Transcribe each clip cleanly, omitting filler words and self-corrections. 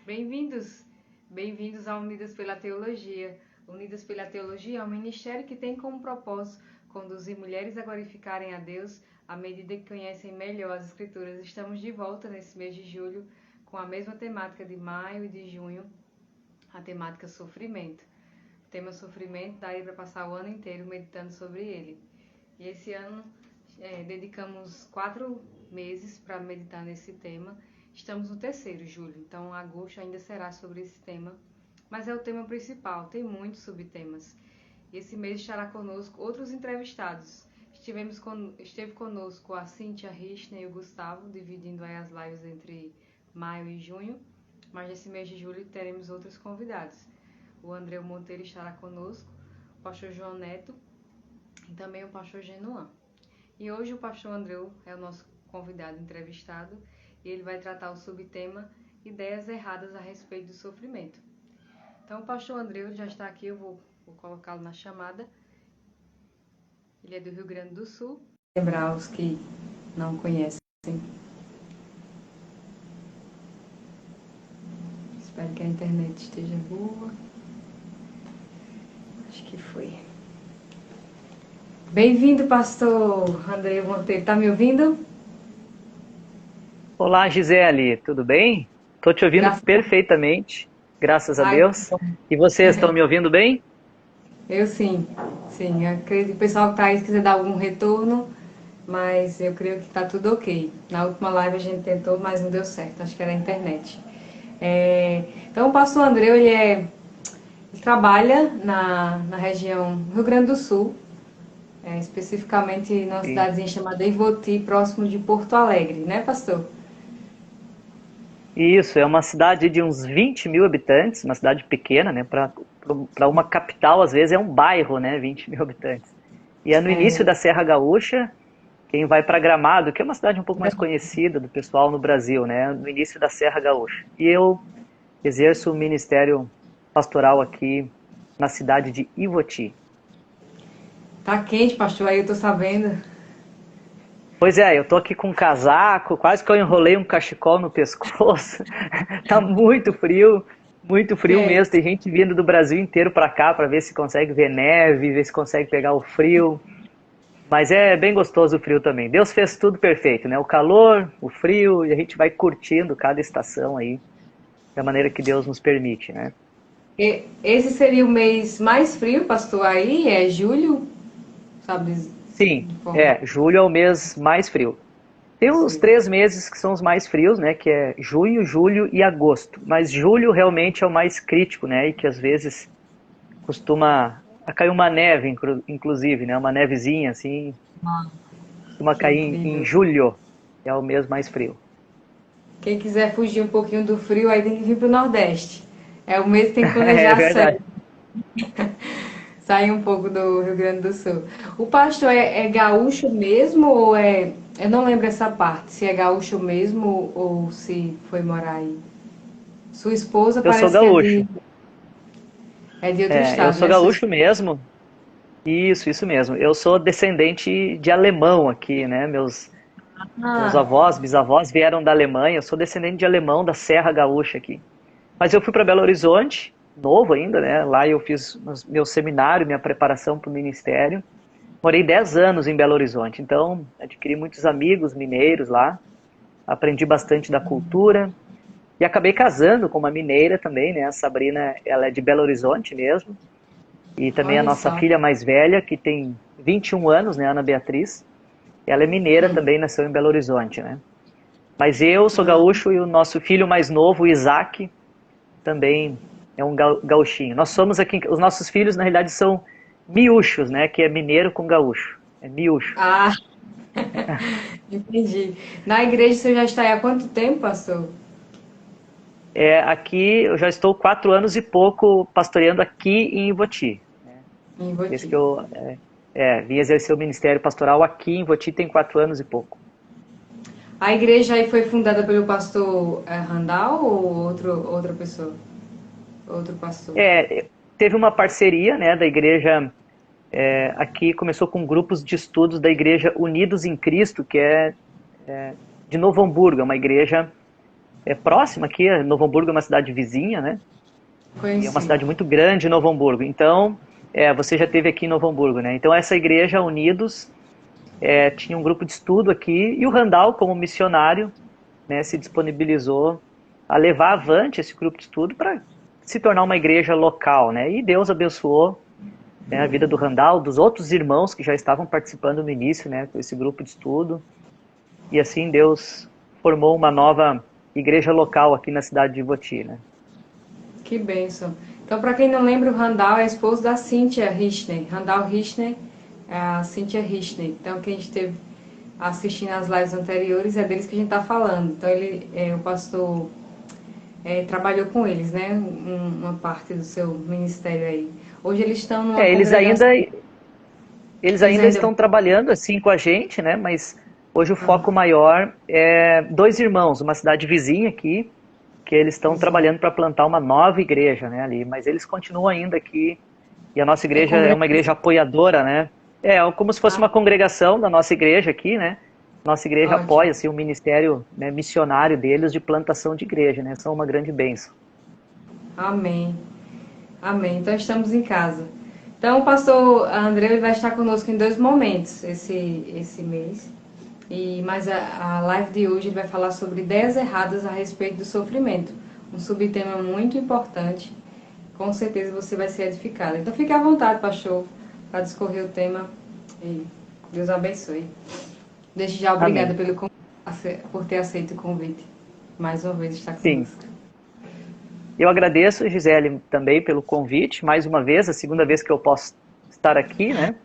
Bem-vindos, bem-vindos a Unidas pela Teologia. Unidas pela Teologia é um ministério que tem como propósito conduzir mulheres a glorificarem a Deus à medida que conhecem melhor as Escrituras. Estamos de volta nesse mês de julho com a mesma temática de maio e de junho, a temática sofrimento. O tema sofrimento daí para passar o ano inteiro meditando sobre ele. E esse ano dedicamos 4 meses para meditar nesse tema. Estamos no terceiro, julho, então agosto ainda será sobre esse tema, mas é o tema principal, tem muitos subtemas. E esse mês estará conosco outros entrevistados. Esteve conosco a Cíntia Richner e o Gustavo, dividindo aí as lives entre maio e junho, mas nesse mês de julho teremos outros convidados. O André Monteiro estará conosco, o pastor João Neto e também o pastor Genuan. E hoje o pastor Andreu é o nosso convidado entrevistado e ele vai tratar o subtema ideias erradas a respeito do sofrimento. Então o pastor Andreu já está aqui, eu vou colocá-lo na chamada. Ele é do Rio Grande do Sul. Lembrar os que não conhecem. Espero que a internet esteja boa. Acho que foi. Bem-vindo, pastor André Monteiro. Está me ouvindo? Olá, Gisele, tudo bem? Estou te ouvindo perfeitamente, graças a Deus. E vocês estão me ouvindo bem? Eu sim. Eu acredito que o pessoal que está aí, se quiser dar algum retorno, mas eu creio que está tudo ok. Na última live a gente tentou, mas não deu certo, acho que era a internet. Então o pastor André, ele trabalha na região Rio Grande do Sul, especificamente numa cidadezinha chamada Ivoti, próximo de Porto Alegre, né, pastor? Isso, é uma cidade de uns 20 mil habitantes, uma cidade pequena, né? Para uma capital, às vezes, é um bairro, né? 20 mil habitantes. E é no início da Serra Gaúcha, quem vai para Gramado, que é uma cidade um pouco mais conhecida do pessoal no Brasil, né? No início da Serra Gaúcha. E eu exerço o ministério pastoral aqui na cidade de Ivoti. Tá quente, pastor, aí eu tô sabendo. Pois é, eu tô aqui com um casaco, quase que eu enrolei um cachecol no pescoço. Tá muito frio mesmo. Tem gente vindo do Brasil inteiro para cá para ver se consegue ver neve, ver se consegue pegar o frio. Mas é bem gostoso o frio também. Deus fez tudo perfeito, né? O calor, o frio, e a gente vai curtindo cada estação aí, da maneira que Deus nos permite, né? Esse seria o mês mais frio, pastor, aí? É julho? Sabe? Sim, julho é o mês mais frio. Tem os 3 meses que são os mais frios, né? Que é junho, julho e agosto. Mas julho realmente é o mais crítico, né? E que às vezes costuma cair uma neve, inclusive, né? Uma nevezinha, assim. Costuma cair em julho, que é o mês mais frio. Quem quiser fugir um pouquinho do frio, aí tem que vir pro Nordeste. É o mês que tem que É planejar verdade. certo. Sair um pouco do Rio Grande do Sul. O pastor é gaúcho mesmo ou é... Eu não lembro essa parte, se é gaúcho mesmo ou se foi morar aí. Sua esposa Eu sou parece que gaúcho. é de outro Eu estado, sou né? gaúcho mesmo. Isso mesmo. Eu sou descendente de alemão aqui, né? Meus Ah, avós, bisavós vieram da Alemanha. Eu sou descendente de alemão da Serra Gaúcha aqui. Mas eu fui para Belo Horizonte, novo ainda, né? Lá eu fiz meu seminário, minha preparação para o ministério. Morei 10 anos em Belo Horizonte, então adquiri muitos amigos mineiros lá. Aprendi bastante da cultura. E acabei casando com uma mineira também, né? A Sabrina, ela é de Belo Horizonte mesmo. E também a olha nossa só. filha mais velha, que tem 21 anos, né? Ana Beatriz. Ela é mineira também, nasceu em Belo Horizonte, né? Mas eu sou gaúcho e o nosso filho mais novo, o Isaac, também é um gauchinho. Nós somos aqui, os nossos filhos na realidade são miúchos, né? Que é mineiro com gaúcho. É miúcho. Ah, entendi. Na igreja você já está aí há quanto tempo, pastor? Aqui eu já estou 4 anos e pouco pastoreando aqui em Ivoti. Em Desde Ivoti. que eu vim exercer o ministério pastoral aqui em Ivoti tem 4 anos e pouco. A igreja aí foi fundada pelo pastor Randall ou outra pessoa? Outro pastor? Teve uma parceria, né, da igreja aqui, começou com grupos de estudos da igreja Unidos em Cristo, que é de Novo Hamburgo, é uma igreja próxima aqui, Novo Hamburgo é uma cidade vizinha, né? E é uma Conheci. cidade muito grande, Novo Hamburgo. Então, você já esteve aqui em Novo Hamburgo, né? Então, essa igreja, Unidos, tinha um grupo de estudo aqui, e o Randall, como missionário, né, se disponibilizou a levar avante esse grupo de estudo para se tornar uma igreja local, né? E Deus abençoou, né, a vida do Randall, dos outros irmãos que já estavam participando no início, né, com esse grupo de estudo. E assim Deus formou uma nova igreja local aqui na cidade de Ivoti, né? Que bênção. Então, para quem não lembra, o Randall é esposo da Cynthia Richney. Randall Richney é a Cynthia Richney. Então, quem esteve assistindo as lives anteriores é deles que a gente está falando. Então, o pastor trabalhou com eles, né? Uma parte do seu ministério aí. Hoje eles estão numa Eles congregação. ainda estão trabalhando assim com a gente, né? Mas hoje o Ah, foco maior é dois irmãos, uma cidade vizinha aqui, que eles estão sim. trabalhando para plantar uma nova igreja, né, ali. Mas eles continuam ainda aqui, e a nossa É igreja é uma igreja congregação. apoiadora, né? É como se fosse Ah, uma congregação da nossa igreja aqui, né? Nossa igreja apoia ótimo. assim, o ministério, né, missionário deles de plantação de igreja, né? São uma grande bênção. Amém. Amém. Então, estamos em casa. Então, o pastor André ele vai estar conosco em dois momentos esse mês. Mas a live de hoje ele vai falar sobre ideias erradas a respeito do sofrimento. Um subtema muito importante. Com certeza você vai ser edificado. Então fique à vontade, pastor, para discorrer o tema. E Deus abençoe. Desde já, obrigada Amém. por ter aceito o convite. Mais uma vez estar Sim. conosco. Eu agradeço, Gisele, também pelo convite, mais uma vez, a segunda vez que eu posso estar aqui, né?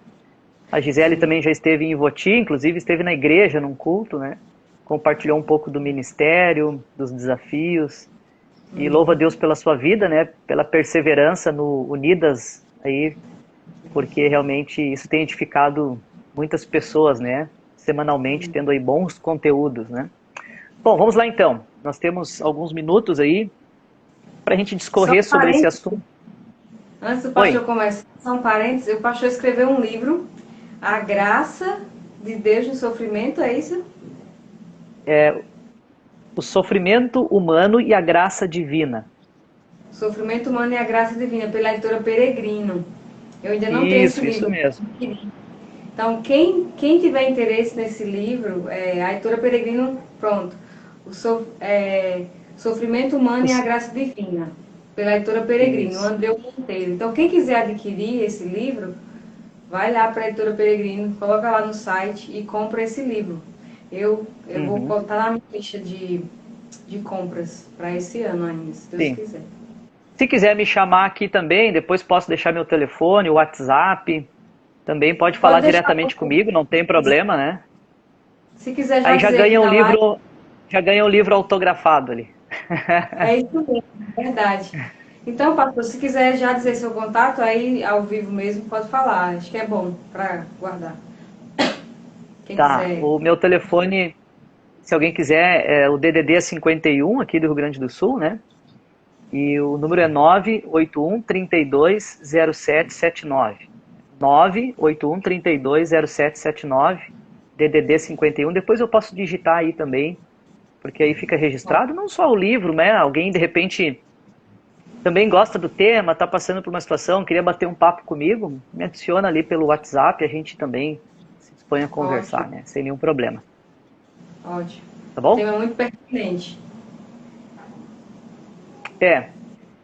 A Gisele Sim. também já esteve em Ivoti, inclusive esteve na igreja, num culto, né? Compartilhou um pouco do ministério, dos desafios. E louvo a Deus pela sua vida, né? Pela perseverança no Unidas aí, porque realmente isso tem edificado muitas pessoas, né? Semanalmente, tendo aí bons conteúdos, né? Bom, vamos lá então. Nós temos alguns minutos aí para a gente Só discorrer um sobre esse parênteses, assunto. antes do pastor Oi, começar, só um parênteses, o pastor escreveu um livro, A Graça de Deus no Sofrimento, é isso? o sofrimento humano e a graça divina. Sofrimento Humano e a Graça Divina, pela editora Peregrino. Eu ainda não tenho esse Isso livro. mesmo. Então, quem tiver interesse nesse livro, a editora Peregrino, pronto. Sofrimento Humano e a Os- Graça Divina, pela editora Peregrino, Isso. Andreu Monteiro. Então, quem quiser adquirir esse livro, vai lá para a editora Peregrino, coloca lá no site e compra esse livro. Eu vou Uhum. botar na minha lista de compras para esse ano ainda, se Deus Sim. quiser. Se quiser me chamar aqui também, depois posso deixar meu telefone, o WhatsApp. Também pode falar Pode deixar, diretamente comigo, não tem problema, né? se quiser já Aí dizer aqui na live. já ganha um livro autografado ali. É isso mesmo, verdade. Então, pastor, se quiser já dizer seu contato, aí ao vivo mesmo, pode falar. Acho que é bom para guardar. Quem Tá, quiser. o meu telefone, se alguém quiser, o DDD é 51 aqui do Rio Grande do Sul, né? E o número é 981 32 0779. 981 32 0779, DDD 51. Depois eu posso digitar aí também, porque aí fica registrado não só o livro, né? Alguém de repente também gosta do tema, está passando por uma situação, queria bater um papo comigo, me adiciona ali pelo WhatsApp, a gente também se dispõe a Ótimo, conversar, né? Sem nenhum problema. ótimo. Tá bom? Tema muito pertinente.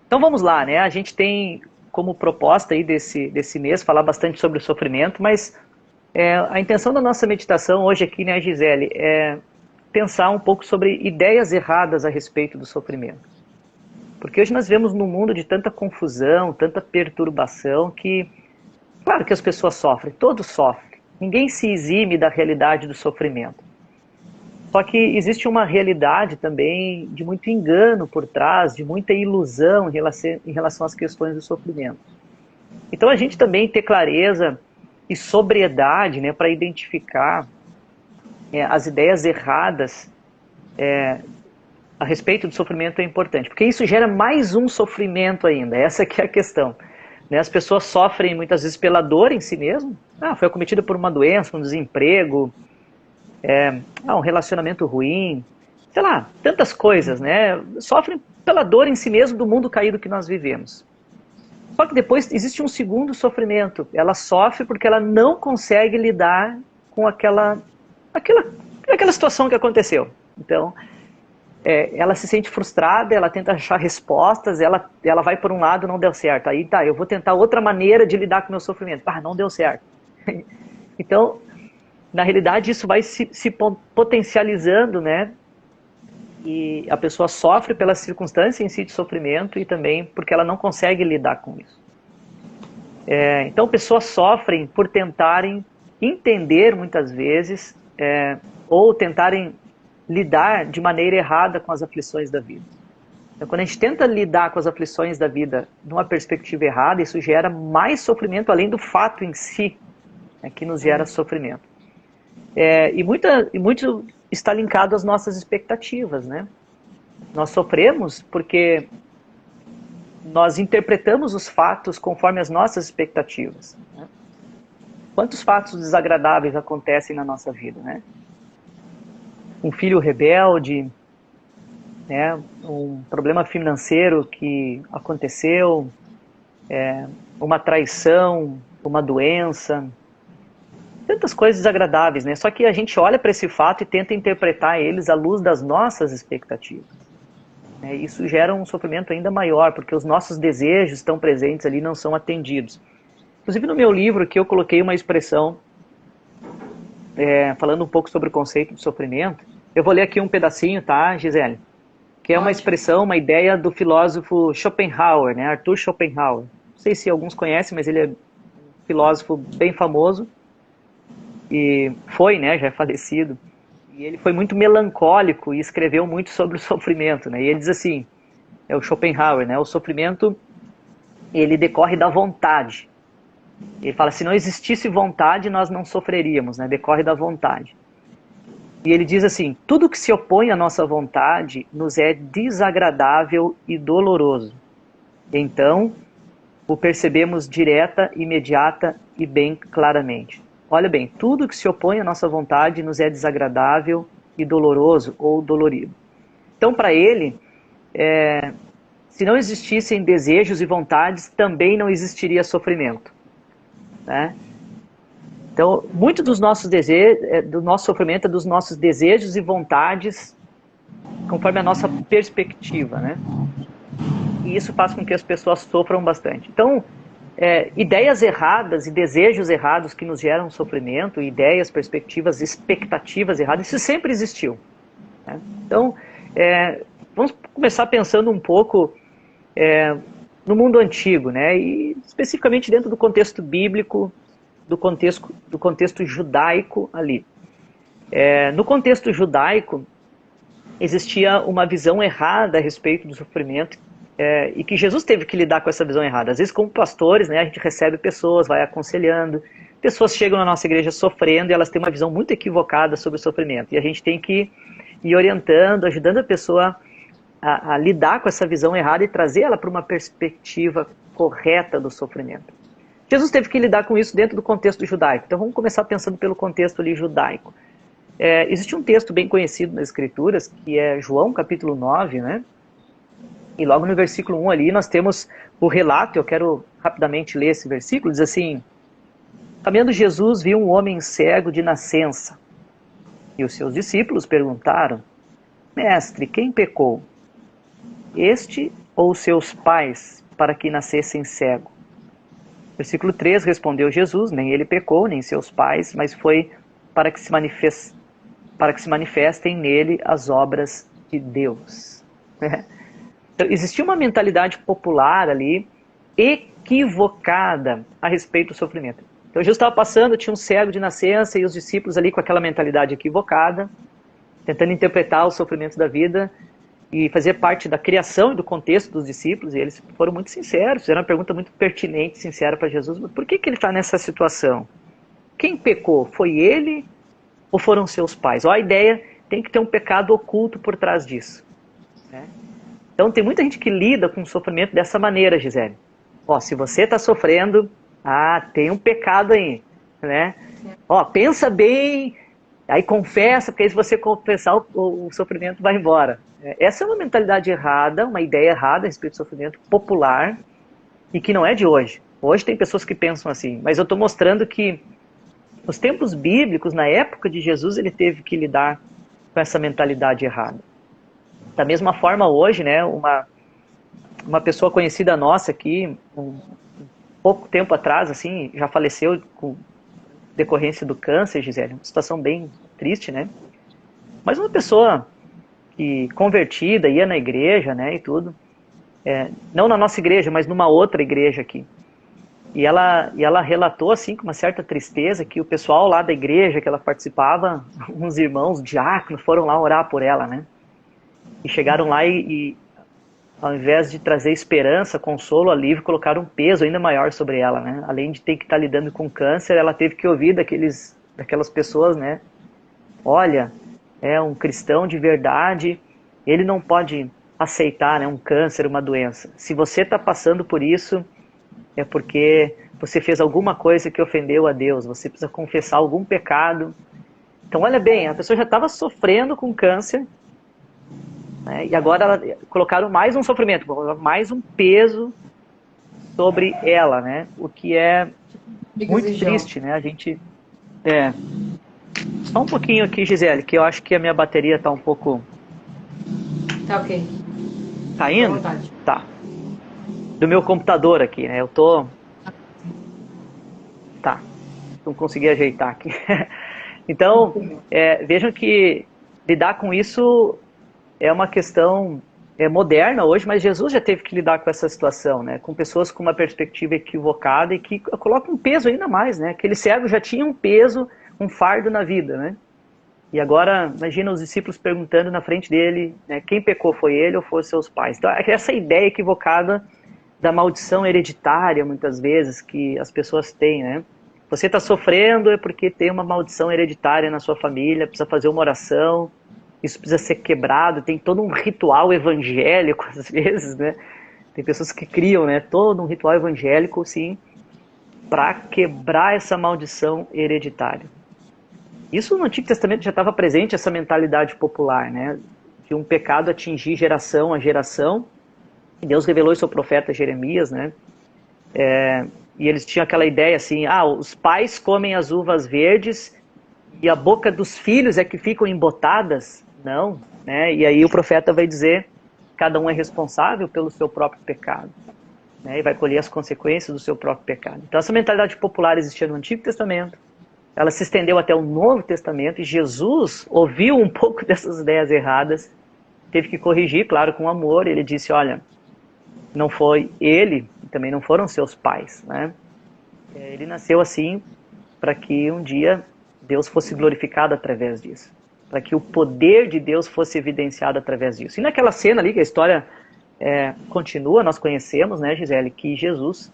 Então vamos lá, né? A gente tem como proposta aí desse mês falar bastante sobre o sofrimento, mas a intenção da nossa meditação hoje aqui, né, Gisele, é pensar um pouco sobre ideias erradas a respeito do sofrimento. Porque hoje nós vemos num mundo de tanta confusão, tanta perturbação, que, claro que as pessoas sofrem, todos sofrem. Ninguém se exime da realidade do sofrimento. Só que existe uma realidade também de muito engano por trás, de muita ilusão em relação às questões do sofrimento. Então a gente também ter clareza e sobriedade, né, para identificar as ideias erradas a respeito do sofrimento é importante, porque isso gera mais um sofrimento ainda, essa que é a questão. Né? As pessoas sofrem muitas vezes pela dor em si mesmo, foi acometida por uma doença, um desemprego, um relacionamento ruim, sei lá, tantas coisas, né? Sofrem pela dor em si mesmo do mundo caído que nós vivemos. Só que depois existe um segundo sofrimento. Ela sofre porque ela não consegue lidar com aquela situação que aconteceu. Então, ela se sente frustrada, ela tenta achar respostas, ela vai por um lado, não deu certo. Aí tá, eu vou tentar outra maneira de lidar com o meu sofrimento. Não deu certo. Então, na realidade, isso vai se potencializando, né? E a pessoa sofre pela circunstância em si de sofrimento e também porque ela não consegue lidar com isso. Então, pessoas sofrem por tentarem entender, muitas vezes, ou tentarem lidar de maneira errada com as aflições da vida. Então, quando a gente tenta lidar com as aflições da vida numa perspectiva errada, isso gera mais sofrimento, além do fato em si, que nos gera sofrimento. E muito está linkado às nossas expectativas, né? Nós sofremos porque nós interpretamos os fatos conforme as nossas expectativas, né? Quantos fatos desagradáveis acontecem na nossa vida, né? Um filho rebelde, né? Um problema financeiro que aconteceu, uma traição, uma doença, tantas coisas desagradáveis, né? Só que a gente olha para esse fato e tenta interpretar eles à luz das nossas expectativas. Isso gera um sofrimento ainda maior, porque os nossos desejos estão presentes ali e não são atendidos. Inclusive no meu livro aqui eu coloquei uma expressão falando um pouco sobre o conceito de sofrimento. Eu vou ler aqui um pedacinho, tá, Gisele? Que é uma expressão, uma ideia do filósofo Schopenhauer, né? Arthur Schopenhauer. Não sei se alguns conhecem, mas ele é um filósofo bem famoso. E foi, né, já é falecido, e ele foi muito melancólico e escreveu muito sobre o sofrimento, né? E ele diz assim, o Schopenhauer, né, o sofrimento, ele decorre da vontade. Ele fala, se não existisse vontade, nós não sofreríamos, né? Decorre da vontade. E ele diz assim, tudo que se opõe à nossa vontade nos é desagradável e doloroso. Então, o percebemos direta, imediata e bem claramente. Olha bem, tudo que se opõe à nossa vontade nos é desagradável e doloroso ou dolorido. Então, para ele, se não existissem desejos e vontades, também não existiria sofrimento, né? Então, muito dos nossos desejos, do nosso sofrimento é dos nossos desejos e vontades, conforme a nossa perspectiva, né? E isso faz com que as pessoas sofram bastante. Então, ideias erradas e desejos errados que nos geram sofrimento, ideias, perspectivas, expectativas erradas, isso sempre existiu, né? Então, vamos começar pensando um pouco no mundo antigo, né? E especificamente dentro do contexto bíblico, do contexto judaico ali. No contexto judaico, existia uma visão errada a respeito do sofrimento, e que Jesus teve que lidar com essa visão errada. Às vezes, como pastores, né, a gente recebe pessoas, vai aconselhando, pessoas chegam na nossa igreja sofrendo e elas têm uma visão muito equivocada sobre o sofrimento. E a gente tem que ir orientando, ajudando a pessoa a lidar com essa visão errada e trazer ela para uma perspectiva correta do sofrimento. Jesus teve que lidar com isso dentro do contexto judaico. Então vamos começar pensando pelo contexto ali judaico. Existe um texto bem conhecido nas Escrituras, que é João capítulo 9, né? E logo no versículo 1 ali nós temos o relato, eu quero rapidamente ler esse versículo, diz assim: caminhando Jesus viu um homem cego de nascença. E os seus discípulos perguntaram, mestre, quem pecou? Este ou seus pais, para que nascessem cego? Versículo 3, respondeu Jesus, nem ele pecou, nem seus pais, mas foi para que se manifestem nele as obras de Deus. Então, existia uma mentalidade popular ali, equivocada a respeito do sofrimento. Então Jesus estava passando, tinha um cego de nascença e os discípulos ali com aquela mentalidade equivocada, tentando interpretar o sofrimento da vida e fazer parte da criação e do contexto dos discípulos, e eles foram muito sinceros, fizeram uma pergunta muito pertinente, sincera para Jesus, mas por que ele está nessa situação? Quem pecou? Foi ele ou foram seus pais? A ideia tem que ter um pecado oculto por trás disso, né? Então tem muita gente que lida com o sofrimento dessa maneira, Gisele. Se você está sofrendo, tem um pecado aí, né? Pensa bem, Aí confessa, porque aí se você confessar, o sofrimento vai embora. Essa é uma mentalidade errada, uma ideia errada a respeito do sofrimento popular, e que não é de hoje. Hoje tem pessoas que pensam assim, mas eu estou mostrando que nos tempos bíblicos, na época de Jesus, ele teve que lidar com essa mentalidade errada. Da mesma forma hoje, né, uma pessoa conhecida nossa aqui, pouco tempo atrás, assim, já faleceu com decorrência do câncer, Gisele, uma situação bem triste, né? Mas uma pessoa que convertida, ia na igreja, né, e tudo, não na nossa igreja, mas numa outra igreja aqui. E ela relatou, assim, com uma certa tristeza, que o pessoal lá da igreja que ela participava, uns irmãos diáconos, foram lá orar por ela, né? E chegaram lá e ao invés de trazer esperança, consolo, alívio, colocaram um peso ainda maior sobre ela, né? Além de ter que estar lidando com câncer, ela teve que ouvir daquelas pessoas, né? Olha, é um cristão de verdade, ele não pode aceitar, né, um câncer, uma doença. Se você está passando por isso, é porque você fez alguma coisa que ofendeu a Deus, você precisa confessar algum pecado. Então, olha bem, a pessoa já estava sofrendo com câncer, né, e agora colocaram mais um sofrimento, mais um peso sobre ela, né? O que é muito triste, né? A gente... Só um pouquinho aqui, Gisele, que eu acho que a minha bateria está um pouco... Tá ok. Tá indo? À vontade. Tá. Do meu computador aqui, né? Eu tô... Tá. Não consegui ajeitar aqui. Então, vejam que lidar com isso é uma questão moderna hoje, mas Jesus já teve que lidar com essa situação, né? Com pessoas com uma perspectiva equivocada e que colocam um peso ainda mais, né? Aquele cego já tinha um peso, um fardo na vida, né? E agora, imagina os discípulos perguntando na frente dele, né, quem pecou, foi ele ou foram seus pais? Então, essa ideia equivocada da maldição hereditária, muitas vezes, que as pessoas têm, né? Você está sofrendo é porque tem uma maldição hereditária na sua família, precisa fazer uma oração, isso precisa ser quebrado, tem todo um ritual evangélico, às vezes, né? Tem pessoas que criam, né, todo um ritual evangélico, sim, para quebrar essa maldição hereditária. Isso no Antigo Testamento já estava presente, essa mentalidade popular, né? De um pecado atingir geração a geração. E Deus revelou isso ao profeta Jeremias, né? E eles tinham aquela ideia assim, os pais comem as uvas verdes e a boca dos filhos é que ficam embotadas. Não, né? E aí o profeta vai dizer, cada um é responsável pelo seu próprio pecado, né? E vai colher as consequências do seu próprio pecado. Então essa mentalidade popular existia no Antigo Testamento, ela se estendeu até o Novo Testamento, e Jesus ouviu um pouco dessas ideias erradas, teve que corrigir, claro, com amor. Ele disse, olha, não foi ele, também não foram seus pais, né? Ele nasceu assim para que um dia Deus fosse glorificado através disso, para que o poder de Deus fosse evidenciado através disso. E naquela cena ali, que a história continua, nós conhecemos, né, Gisele, que Jesus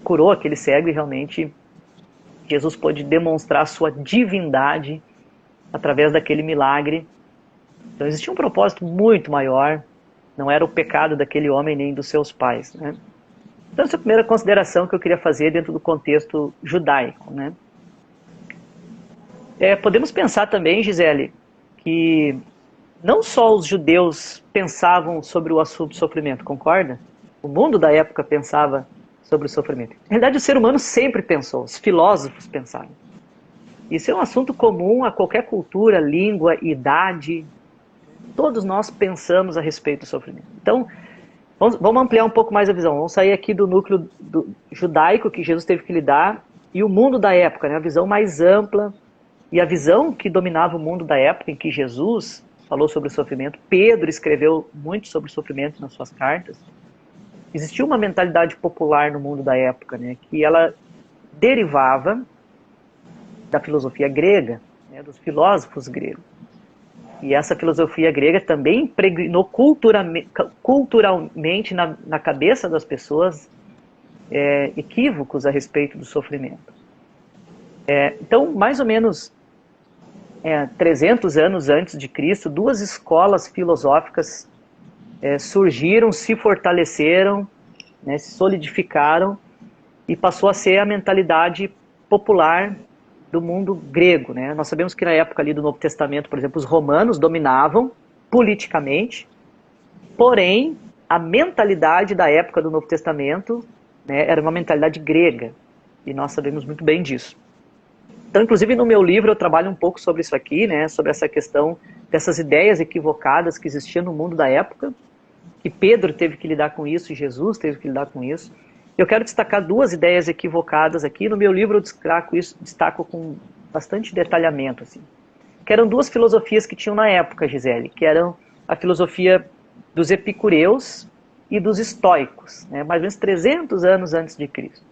curou aquele cego e realmente Jesus pôde demonstrar a sua divindade através daquele milagre. Então existia um propósito muito maior, não era o pecado daquele homem nem dos seus pais, né? Então essa é a primeira consideração que eu queria fazer dentro do contexto judaico, né? Podemos pensar também, Gisele, que não só os judeus pensavam sobre o assunto do sofrimento, concorda? O mundo da época pensava sobre o sofrimento. Na realidade, o ser humano sempre pensou, os filósofos pensaram. Isso é um assunto comum a qualquer cultura, língua, idade. Todos nós pensamos a respeito do sofrimento. Então, vamos ampliar um pouco mais a visão. Vamos sair aqui do núcleo judaico que Jesus teve que lidar e o mundo da época, né? A visão mais ampla e a visão que dominava o mundo da época em que Jesus falou sobre o sofrimento. Pedro escreveu muito sobre o sofrimento nas suas cartas. Existia uma mentalidade popular no mundo da época, né, que ela derivava da filosofia grega, né, dos filósofos gregos. E essa filosofia grega também impregnou culturalmente na cabeça das pessoas equívocos a respeito do sofrimento. Então, mais ou menos 300 anos antes de Cristo, duas escolas filosóficas surgiram, se fortaleceram, se solidificaram, e passou a ser a mentalidade popular do mundo grego, né? Nós sabemos que na época ali do Novo Testamento, por exemplo, os romanos dominavam politicamente, porém, a mentalidade da época do Novo Testamento, né, era uma mentalidade grega, e nós sabemos muito bem disso. Então, inclusive no meu livro eu trabalho um pouco sobre isso aqui, né, sobre essa questão dessas ideias equivocadas que existiam no mundo da época, que Pedro teve que lidar com isso, e Jesus teve que lidar com isso. Eu quero destacar duas ideias equivocadas aqui. No meu livro eu destaco com bastante detalhamento, assim. Que eram duas filosofias que tinham na época, Gisele, que eram a filosofia dos epicureus e dos estoicos, né, mais ou menos 300 anos antes de Cristo.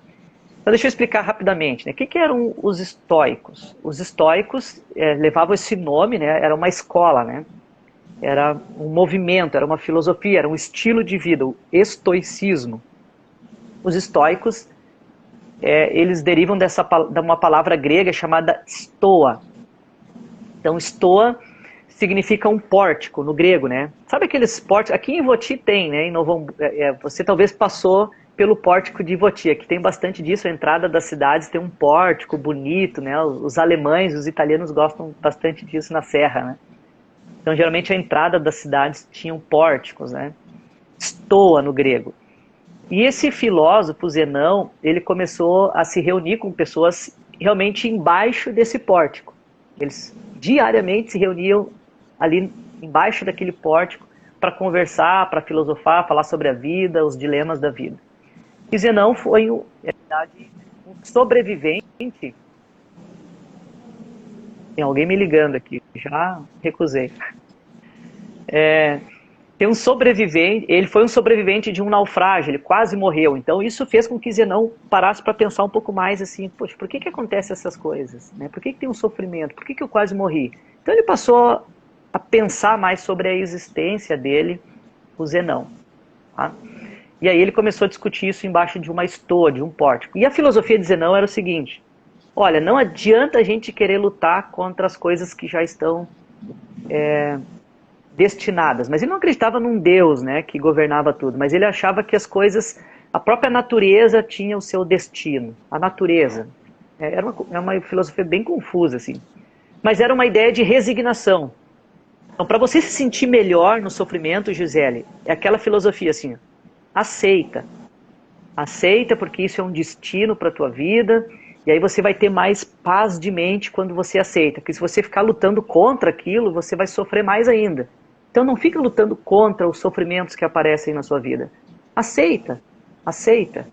Então deixa eu explicar rapidamente, né, o que eram os estoicos? Os estoicos levavam esse nome, né, era uma escola, né, era um movimento, era uma filosofia, era um estilo de vida, o estoicismo. Os estoicos, eles derivam de uma palavra grega chamada stoa. Então, stoa significa um pórtico, no grego, né? Sabe aqueles pórticos? Aqui em Voti tem, né? Você talvez passou pelo pórtico de Voti, aqui tem bastante disso, a entrada das cidades tem um pórtico bonito, né? Os alemães, os italianos gostam bastante disso na serra, né? Então, geralmente, a entrada das cidades tinham pórticos, né? Stoa, no grego. E esse filósofo, Zenão, ele começou a se reunir com pessoas realmente embaixo desse pórtico. Eles diariamente se reuniam ali embaixo daquele pórtico para conversar, para filosofar, falar sobre a vida, os dilemas da vida. E Zenão foi, na verdade, um sobrevivente. Tem alguém me ligando aqui, já recusei. Tem um sobrevivente, ele foi um sobrevivente de um naufrágio, ele quase morreu. Então isso fez com que Zenão parasse para pensar um pouco mais assim, poxa, por que acontecem essas coisas? Né? Por que tem um sofrimento? Por que eu quase morri? Então ele passou a pensar mais sobre a existência dele, o Zenão. Tá? E aí ele começou a discutir isso embaixo de uma estoa, de um pórtico. E a filosofia de Zenão era o seguinte: olha, não adianta a gente querer lutar contra as coisas que já estão destinadas. Mas ele não acreditava num Deus, né, que governava tudo, mas ele achava que as coisas, a própria natureza tinha o seu destino. A natureza. Era uma filosofia bem confusa, assim. Mas era uma ideia de resignação. Então, para você se sentir melhor no sofrimento, Gisele, é aquela filosofia assim: aceita. Aceita, porque isso é um destino para a tua vida, e aí você vai ter mais paz de mente quando você aceita. Porque se você ficar lutando contra aquilo, você vai sofrer mais ainda. Então não fica lutando contra os sofrimentos que aparecem na sua vida. Aceita, aceita.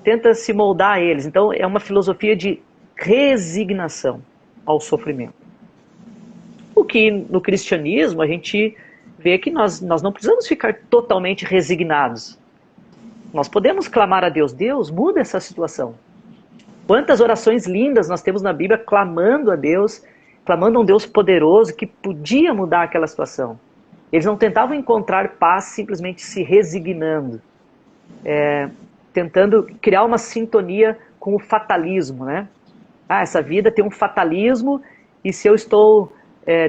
Tenta se moldar a eles. Então é uma filosofia de resignação ao sofrimento. O que no cristianismo a gente vê que nós não precisamos ficar totalmente resignados. Nós podemos clamar a Deus: Deus, muda essa situação. Quantas orações lindas nós temos na Bíblia clamando a Deus, clamando a um Deus poderoso que podia mudar aquela situação. Eles não tentavam encontrar paz simplesmente se resignando, tentando criar uma sintonia com o fatalismo, né? Essa vida tem um fatalismo e se eu estou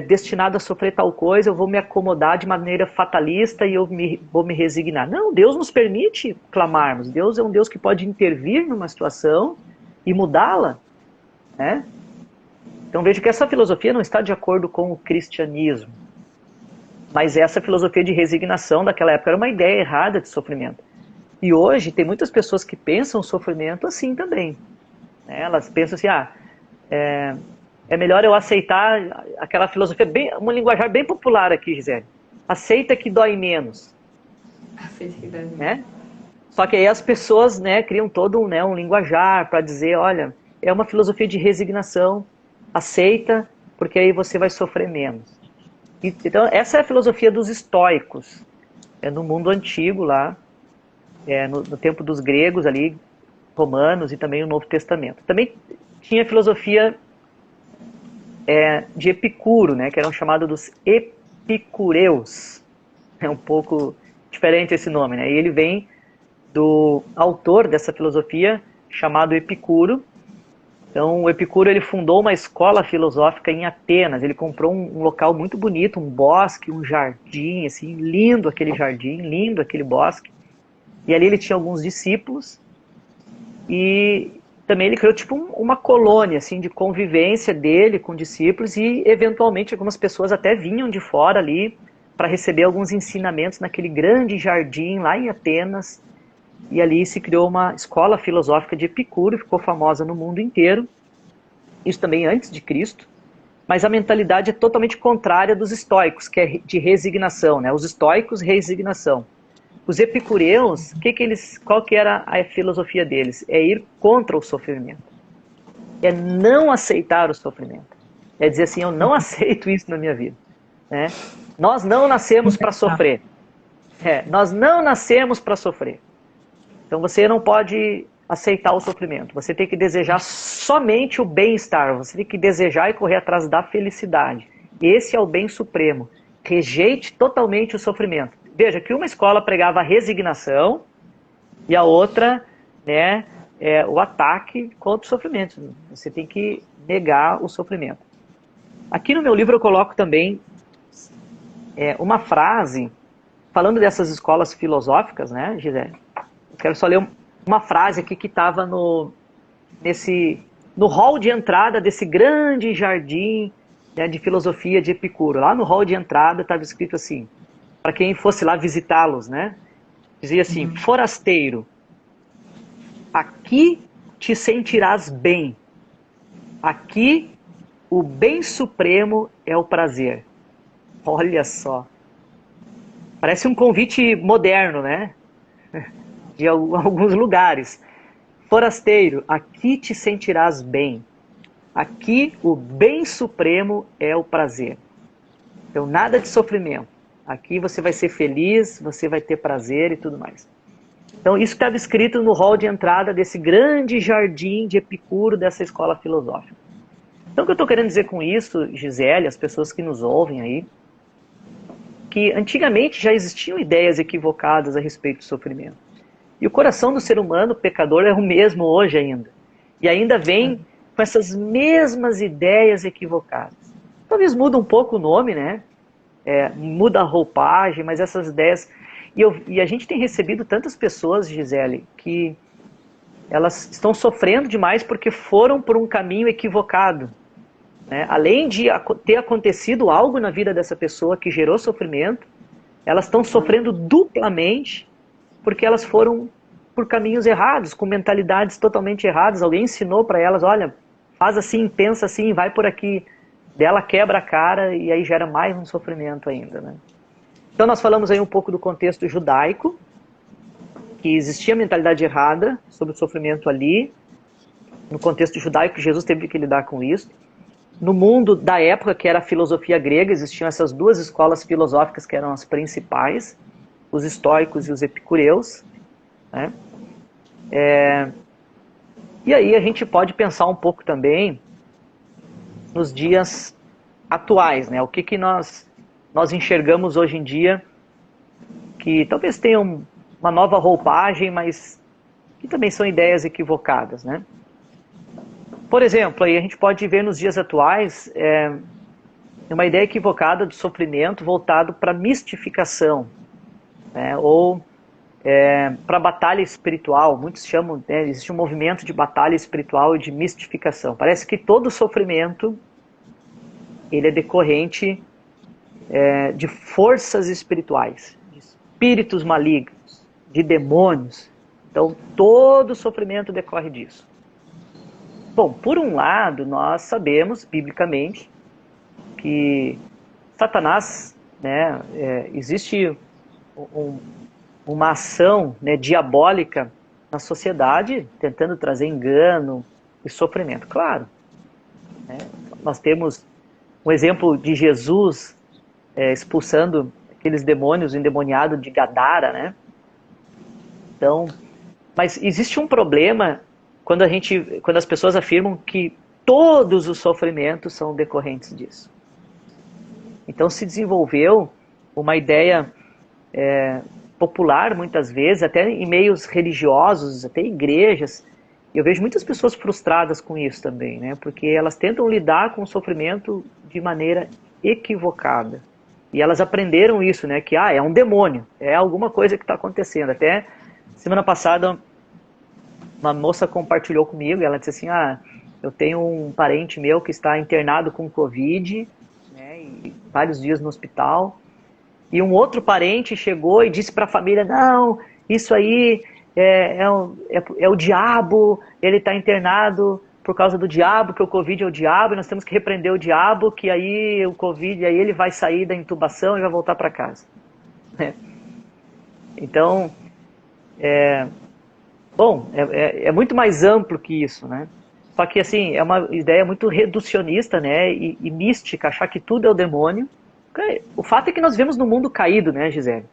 destinado a sofrer tal coisa, eu vou me acomodar de maneira fatalista e vou me resignar. Não, Deus nos permite clamarmos. Deus é um Deus que pode intervir numa situação e mudá-la, né? Então veja que essa filosofia não está de acordo com o cristianismo. Mas essa filosofia de resignação daquela época era uma ideia errada de sofrimento. E hoje tem muitas pessoas que pensam o sofrimento assim também. Elas pensam assim, é melhor eu aceitar aquela filosofia, uma linguajar bem popular aqui, Gisele. Aceita que dói menos. Aceita que dói menos. Né? Só que aí as pessoas, né, criam todo um linguajar para dizer, olha, é uma filosofia de resignação, aceita, porque aí você vai sofrer menos. Então, essa é a filosofia dos estoicos, no mundo antigo lá, no tempo dos gregos ali, romanos e também o Novo Testamento. Também tinha a filosofia de Epicuro, né, que eram chamados dos epicureus. É um pouco diferente esse nome, né? E ele vem do autor dessa filosofia, chamado Epicuro. Então, o Epicuro ele fundou uma escola filosófica em Atenas. Ele comprou um local muito bonito, um bosque, um jardim, assim, lindo aquele jardim, lindo aquele bosque. E ali ele tinha alguns discípulos. E também ele criou tipo uma colônia assim, de convivência dele com discípulos e eventualmente algumas pessoas até vinham de fora ali para receber alguns ensinamentos naquele grande jardim lá em Atenas. E ali se criou uma escola filosófica de Epicuro, ficou famosa no mundo inteiro. Isso também antes de Cristo. Mas a mentalidade é totalmente contrária dos estoicos, que é de resignação, né? Os estoicos, resignação. Os epicureus, qual que era a filosofia deles? É ir contra o sofrimento. É não aceitar o sofrimento. É dizer assim, eu não aceito isso na minha vida. Né? Nós não nascemos para sofrer. Nós não nascemos para sofrer. Então você não pode aceitar o sofrimento. Você tem que desejar somente o bem-estar. Você tem que desejar e correr atrás da felicidade. Esse é o bem supremo. Rejeite totalmente o sofrimento. Veja que uma escola pregava a resignação e a outra, né, o ataque contra o sofrimento. Você tem que negar o sofrimento. Aqui no meu livro eu coloco também uma frase, falando dessas escolas filosóficas, né, Gisele? Eu quero só ler uma frase aqui que estava no hall de entrada desse grande jardim, né, de filosofia de Epicuro. Lá no hall de entrada estava escrito assim, para quem fosse lá visitá-los, né? Dizia assim, forasteiro, aqui te sentirás bem. Aqui o bem supremo é o prazer. Olha só. Parece um convite moderno, né? De alguns lugares. Forasteiro, aqui te sentirás bem. Aqui o bem supremo é o prazer. Então nada de sofrimento. Aqui você vai ser feliz, você vai ter prazer e tudo mais. Então isso estava escrito no hall de entrada desse grande jardim de Epicuro, dessa escola filosófica. Então o que eu estou querendo dizer com isso, Gisele, as pessoas que nos ouvem aí, que antigamente já existiam ideias equivocadas a respeito do sofrimento. E o coração do ser humano, pecador, é o mesmo hoje ainda. E ainda vem com essas mesmas ideias equivocadas. Talvez muda um pouco o nome, né? Muda a roupagem, mas essas ideias... E a gente tem recebido tantas pessoas, Gisele, que elas estão sofrendo demais porque foram por um caminho equivocado. Né? Além de ter acontecido algo na vida dessa pessoa que gerou sofrimento, elas estão sofrendo duplamente porque elas foram por caminhos errados, com mentalidades totalmente erradas. Alguém ensinou para elas, olha, faz assim, pensa assim, vai por aqui. Dela quebra a cara e aí gera mais um sofrimento ainda. Né? Então nós falamos aí um pouco do contexto judaico, que existia mentalidade errada sobre o sofrimento ali. No contexto judaico, Jesus teve que lidar com isso. No mundo da época, que era a filosofia grega, existiam essas duas escolas filosóficas que eram as principais, os estoicos e os epicureus. Né? E aí a gente pode pensar um pouco também nos dias atuais, né? O que nós enxergamos hoje em dia que talvez tenham uma nova roupagem, mas que também são ideias equivocadas, né? Por exemplo, aí a gente pode ver nos dias atuais uma ideia equivocada do sofrimento voltado para mistificação, né? Ou para batalha espiritual. Muitos chamam, né, existe um movimento de batalha espiritual e de mistificação. Parece que todo sofrimento ele é decorrente de forças espirituais, de espíritos malignos, de demônios. Então todo sofrimento decorre disso. Bom, por um lado, nós sabemos, biblicamente, que Satanás, né, existe uma ação, né, diabólica na sociedade, tentando trazer engano e sofrimento. Claro, né, nós temos um exemplo de Jesus expulsando aqueles demônios, o endemoniado de Gadara, né? Então, mas existe um problema quando as pessoas afirmam que todos os sofrimentos são decorrentes disso. Então se desenvolveu uma ideia popular, muitas vezes, até em meios religiosos, até igrejas. Eu vejo muitas pessoas frustradas com isso também, né? Porque elas tentam lidar com o sofrimento de maneira equivocada. E elas aprenderam isso, né? Que é um demônio, é alguma coisa que está acontecendo. Até semana passada uma moça compartilhou comigo, ela disse assim, eu tenho um parente meu que está internado com Covid, né, e vários dias no hospital, e um outro parente chegou e disse para a família, não, isso aí é o diabo, ele está internado por causa do diabo, que o Covid é o diabo, e nós temos que repreender o diabo, que aí o Covid, aí ele vai sair da intubação e vai voltar para casa. Então, bom, é muito mais amplo que isso, né? Só que, assim, é uma ideia muito reducionista, né, e mística, achar que tudo é o demônio. O fato é que nós vivemos num mundo caído, né, Gisele?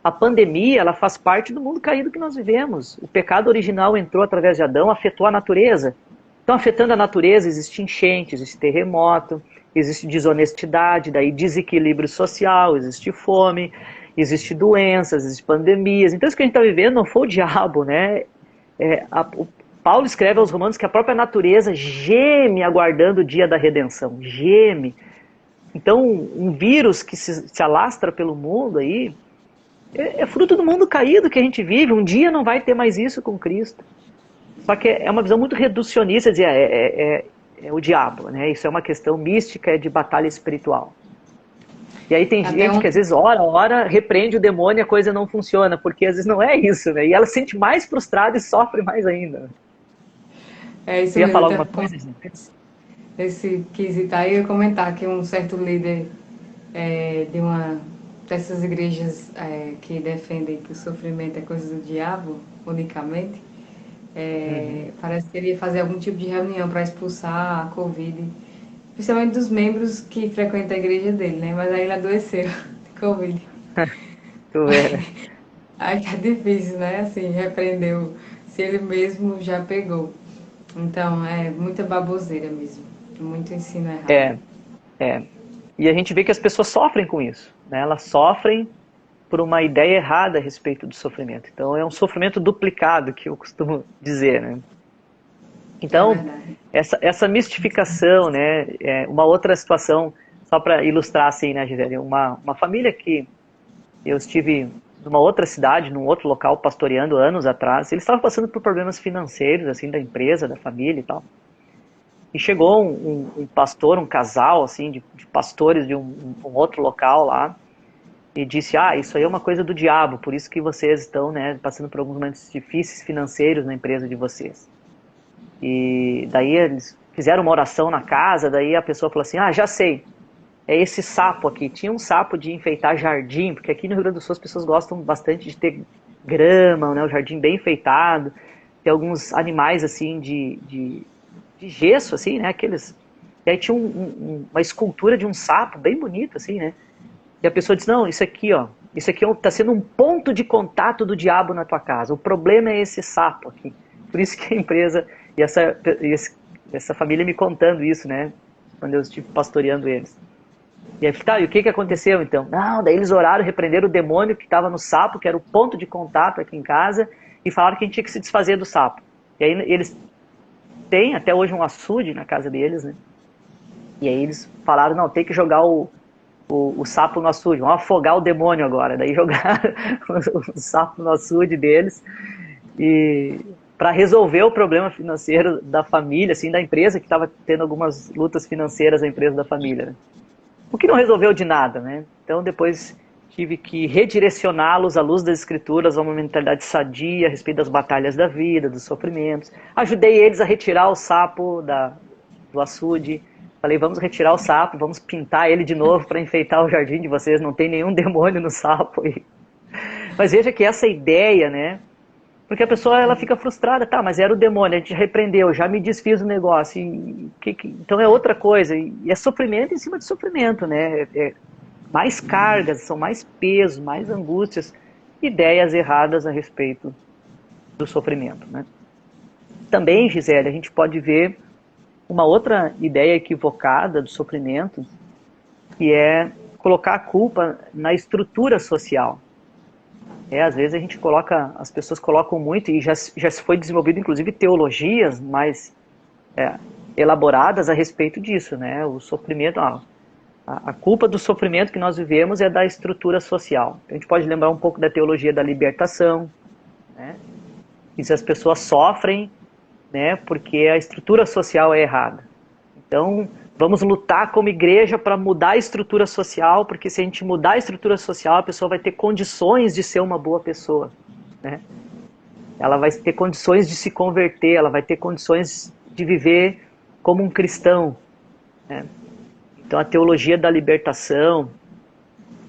A pandemia, ela faz parte do mundo caído que nós vivemos. O pecado original entrou através de Adão, afetou a natureza. Então, afetando a natureza, existe enchente, existe terremoto, existe desonestidade, daí desequilíbrio social, existe fome, existe doenças, existe pandemias. Então, isso que a gente está vivendo não foi o diabo, né? O Paulo escreve aos Romanos que a própria natureza geme aguardando o dia da redenção. Geme. Então, um vírus que se alastra pelo mundo aí é fruto do mundo caído que a gente vive. Um dia não vai ter mais isso com Cristo. Só que é uma visão muito reducionista, dizer, é o diabo, né? Isso é uma questão mística, é de batalha espiritual. E aí tem gente que às vezes ora, repreende o demônio e a coisa não funciona, porque às vezes não é isso, né? E ela se sente mais frustrada e sofre mais ainda. É isso Você ia mesmo. falar alguma coisa, gente? Esse quesito aí, eu ia comentar que um certo líder de uma dessas igrejas que defendem que o sofrimento é coisa do diabo, unicamente, parece que ele ia fazer algum tipo de reunião para expulsar a Covid, principalmente dos membros que frequentam a igreja dele, né? Mas aí ele adoeceu de Covid. Tu vê, né? Aí tá difícil, né? Assim, repreendeu se ele mesmo já pegou. Então, é muita baboseira mesmo. Muito ensino errado. É. E a gente vê que as pessoas sofrem com isso, né? Elas sofrem por uma ideia errada a respeito do sofrimento. Então é um sofrimento duplicado, que eu costumo dizer, né? Então, essa mistificação, né? Uma outra situação, só para ilustrar assim, né, Gisele? Uma família que eu estive numa outra cidade, num outro local, pastoreando anos atrás, eles estavam passando por problemas financeiros, assim, da empresa, da família e tal. E chegou um pastor, um casal, assim, de pastores de um outro local lá, e disse, isso aí é uma coisa do diabo, por isso que vocês estão, né, passando por alguns momentos difíceis financeiros na empresa de vocês. E daí eles fizeram uma oração na casa, daí a pessoa falou assim, já sei, é esse sapo aqui. Tinha um sapo de enfeitar jardim, porque aqui no Rio Grande do Sul as pessoas gostam bastante de ter grama, né, o jardim bem enfeitado, tem alguns animais, assim, de gesso, assim, né, aqueles... E aí tinha uma escultura de um sapo bem bonito, assim, né, e a pessoa diz, não, isso aqui está sendo um ponto de contato do diabo na tua casa, o problema é esse sapo aqui. Por isso que a empresa, e essa família me contando isso, né, quando eu estive pastoreando eles. E aí, e o que aconteceu então? Não, daí eles oraram, repreenderam o demônio que estava no sapo, que era o ponto de contato aqui em casa, e falaram que a gente tinha que se desfazer do sapo. E aí eles têm até hoje um açude na casa deles, né? E aí eles falaram, não, tem que jogar o sapo no açude, vamos afogar o demônio agora. Daí jogaram o sapo no açude deles, e para resolver o problema financeiro da família, assim, da empresa, que estava tendo algumas lutas financeiras, a empresa da família, né? O que não resolveu de nada, né? Então depois tive que redirecioná-los à luz das escrituras, a uma mentalidade sadia a respeito das batalhas da vida, dos sofrimentos. Ajudei eles a retirar o sapo do açude. Falei, vamos retirar o sapo, vamos pintar ele de novo para enfeitar o jardim de vocês, não tem nenhum demônio no sapo. Mas veja que essa ideia, né? Porque a pessoa ela fica frustrada, tá, mas era o demônio, a gente repreendeu, já me desfiz do negócio, então é outra coisa, e é sofrimento em cima de sofrimento, né? Mais cargas, são mais pesos, mais angústias, ideias erradas a respeito do sofrimento, né? Também, Gisele, a gente pode ver uma outra ideia equivocada do sofrimento, que é colocar a culpa na estrutura social. Às vezes a gente as pessoas colocam muito, e já se foi desenvolvido inclusive teologias mais elaboradas a respeito disso, né? O sofrimento, a culpa do sofrimento que nós vivemos é da estrutura social. A gente pode lembrar um pouco da teologia da libertação, né? E se as pessoas sofrem, né, porque a estrutura social é errada. Então, vamos lutar como igreja para mudar a estrutura social, porque se a gente mudar a estrutura social, a pessoa vai ter condições de ser uma boa pessoa, né? Ela vai ter condições de se converter, ela vai ter condições de viver como um cristão, né? Então, a teologia da libertação,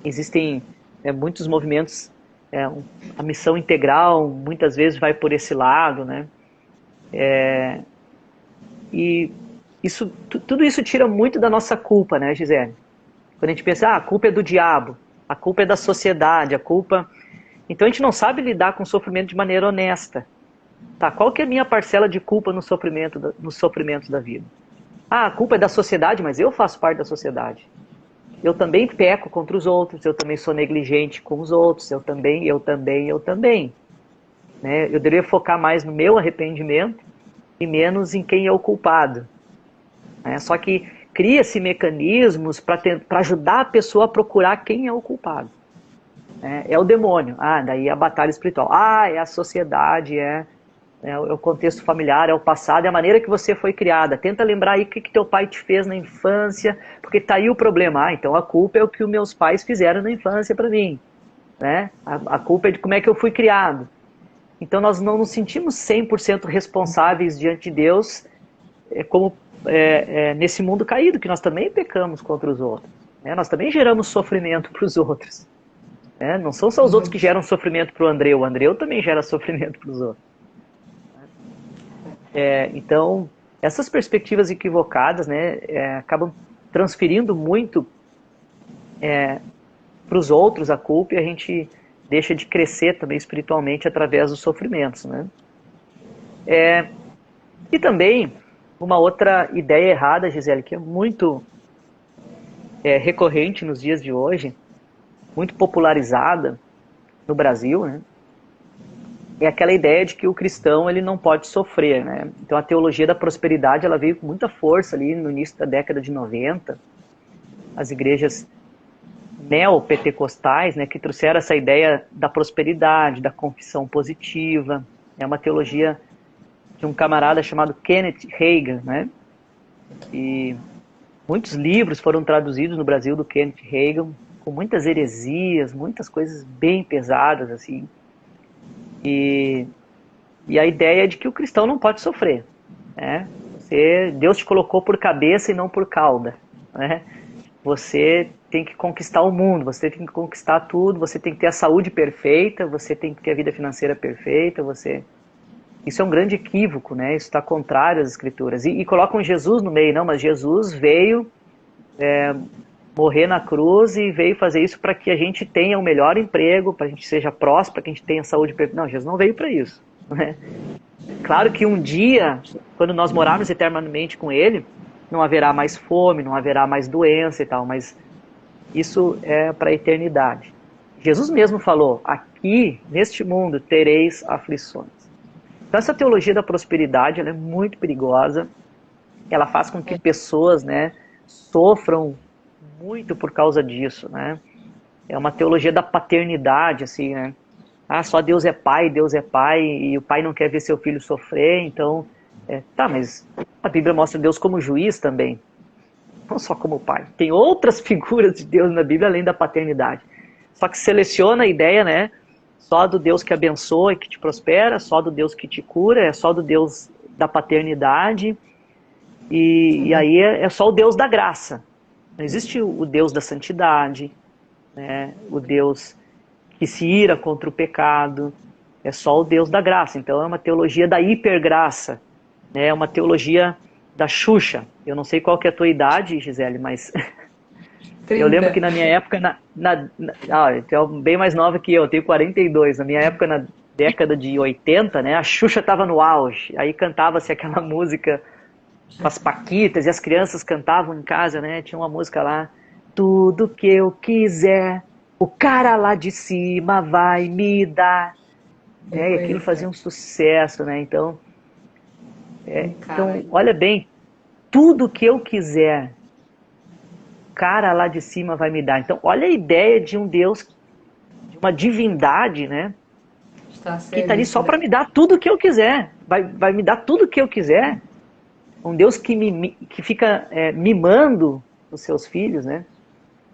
existem muitos movimentos, a missão integral muitas vezes vai por esse lado, né? E tudo isso tira muito da nossa culpa, né, Gisele? Quando a gente pensa, a culpa é do diabo, a culpa é da sociedade, a culpa... Então a gente não sabe lidar com o sofrimento de maneira honesta. Tá, qual que é a minha parcela de culpa no sofrimento da vida? A culpa é da sociedade, mas eu faço parte da sociedade. Eu também peco contra os outros, eu também sou negligente com os outros, eu também. Né? Eu deveria focar mais no meu arrependimento e menos em quem é o culpado. Né? Só que cria-se mecanismos para ajudar a pessoa a procurar quem é o culpado. É o demônio. Daí é a batalha espiritual. É a sociedade, é o contexto familiar, é o passado, é a maneira que você foi criada. Tenta lembrar aí o que teu pai te fez na infância, porque tá aí o problema. Então a culpa é o que os meus pais fizeram na infância para mim. Né? A culpa é de como é que eu fui criado. Então nós não nos sentimos 100% responsáveis diante de Deus, nesse mundo caído, que nós também pecamos contra os outros. Né? Nós também geramos sofrimento para os outros. Não são só os outros que geram sofrimento para o Andreu também gera sofrimento para os outros. Então, essas perspectivas equivocadas, né, acabam transferindo muito para os outros a culpa, e a gente deixa de crescer também espiritualmente através dos sofrimentos. Né? E também, uma outra ideia errada, Gisele, que é muito recorrente nos dias de hoje, muito popularizada no Brasil, né? É aquela ideia de que o cristão ele não pode sofrer, né? Então a teologia da prosperidade ela veio com muita força ali no início da década de 90. As igrejas neopentecostais, né, que trouxeram essa ideia da prosperidade, da confissão positiva. É uma teologia de um camarada chamado Kenneth Hagin, né? E muitos livros foram traduzidos no Brasil do Kenneth Hagin, com muitas heresias, muitas coisas bem pesadas, assim. E a ideia é de que o cristão não pode sofrer. Né? Deus te colocou por cabeça e não por cauda. Né? Você tem que conquistar o mundo, você tem que conquistar tudo, você tem que ter a saúde perfeita, você tem que ter a vida financeira perfeita. Isso é um grande equívoco, né? Isso está contrário às Escrituras. E colocam Jesus no meio, não, mas Jesus veio morrer na cruz e veio fazer isso para que a gente tenha o melhor emprego, para a gente seja próspero, para que a gente tenha saúde perfeita. Não, Jesus não veio para isso. Né? Claro que um dia, quando nós morarmos eternamente com Ele, não haverá mais fome, não haverá mais doença e tal, mas isso é para a eternidade. Jesus mesmo falou, aqui, neste mundo, tereis aflições. Então essa teologia da prosperidade ela é muito perigosa, ela faz com que pessoas, né, sofram muito por causa disso, né? É uma teologia da paternidade, assim, né? Só Deus é pai e o pai não quer ver seu filho sofrer, então... mas a Bíblia mostra Deus como juiz também, não só como pai. Tem outras figuras de Deus na Bíblia além da paternidade. Só que seleciona a ideia, né? Só do Deus que abençoa e que te prospera, só do Deus que te cura, é só do Deus da paternidade, e aí é só o Deus da graça. Não existe o Deus da santidade, né? O Deus que se ira contra o pecado, é só o Deus da graça. Então é uma teologia da hipergraça, né? É uma teologia da Xuxa. Eu não sei qual que é a tua idade, Gisele, mas 30. Eu lembro que na minha época, tu é bem mais nova que eu tenho 42, na minha época, na década de 80, né, a Xuxa estava no auge, aí cantava-se aquela música com as paquitas, e as crianças cantavam em casa, né? Tinha uma música lá, tudo que eu quiser, o cara lá de cima vai me dar. E aquilo fazia um sucesso, né? Então, olha bem, tudo que eu quiser, o cara lá de cima vai me dar. Então, olha a ideia de um Deus, de uma divindade, né? Está a que está ali serviço só para me dar tudo o que eu quiser. Vai me dar tudo o que eu quiser. Um Deus que fica mimando os seus filhos, né?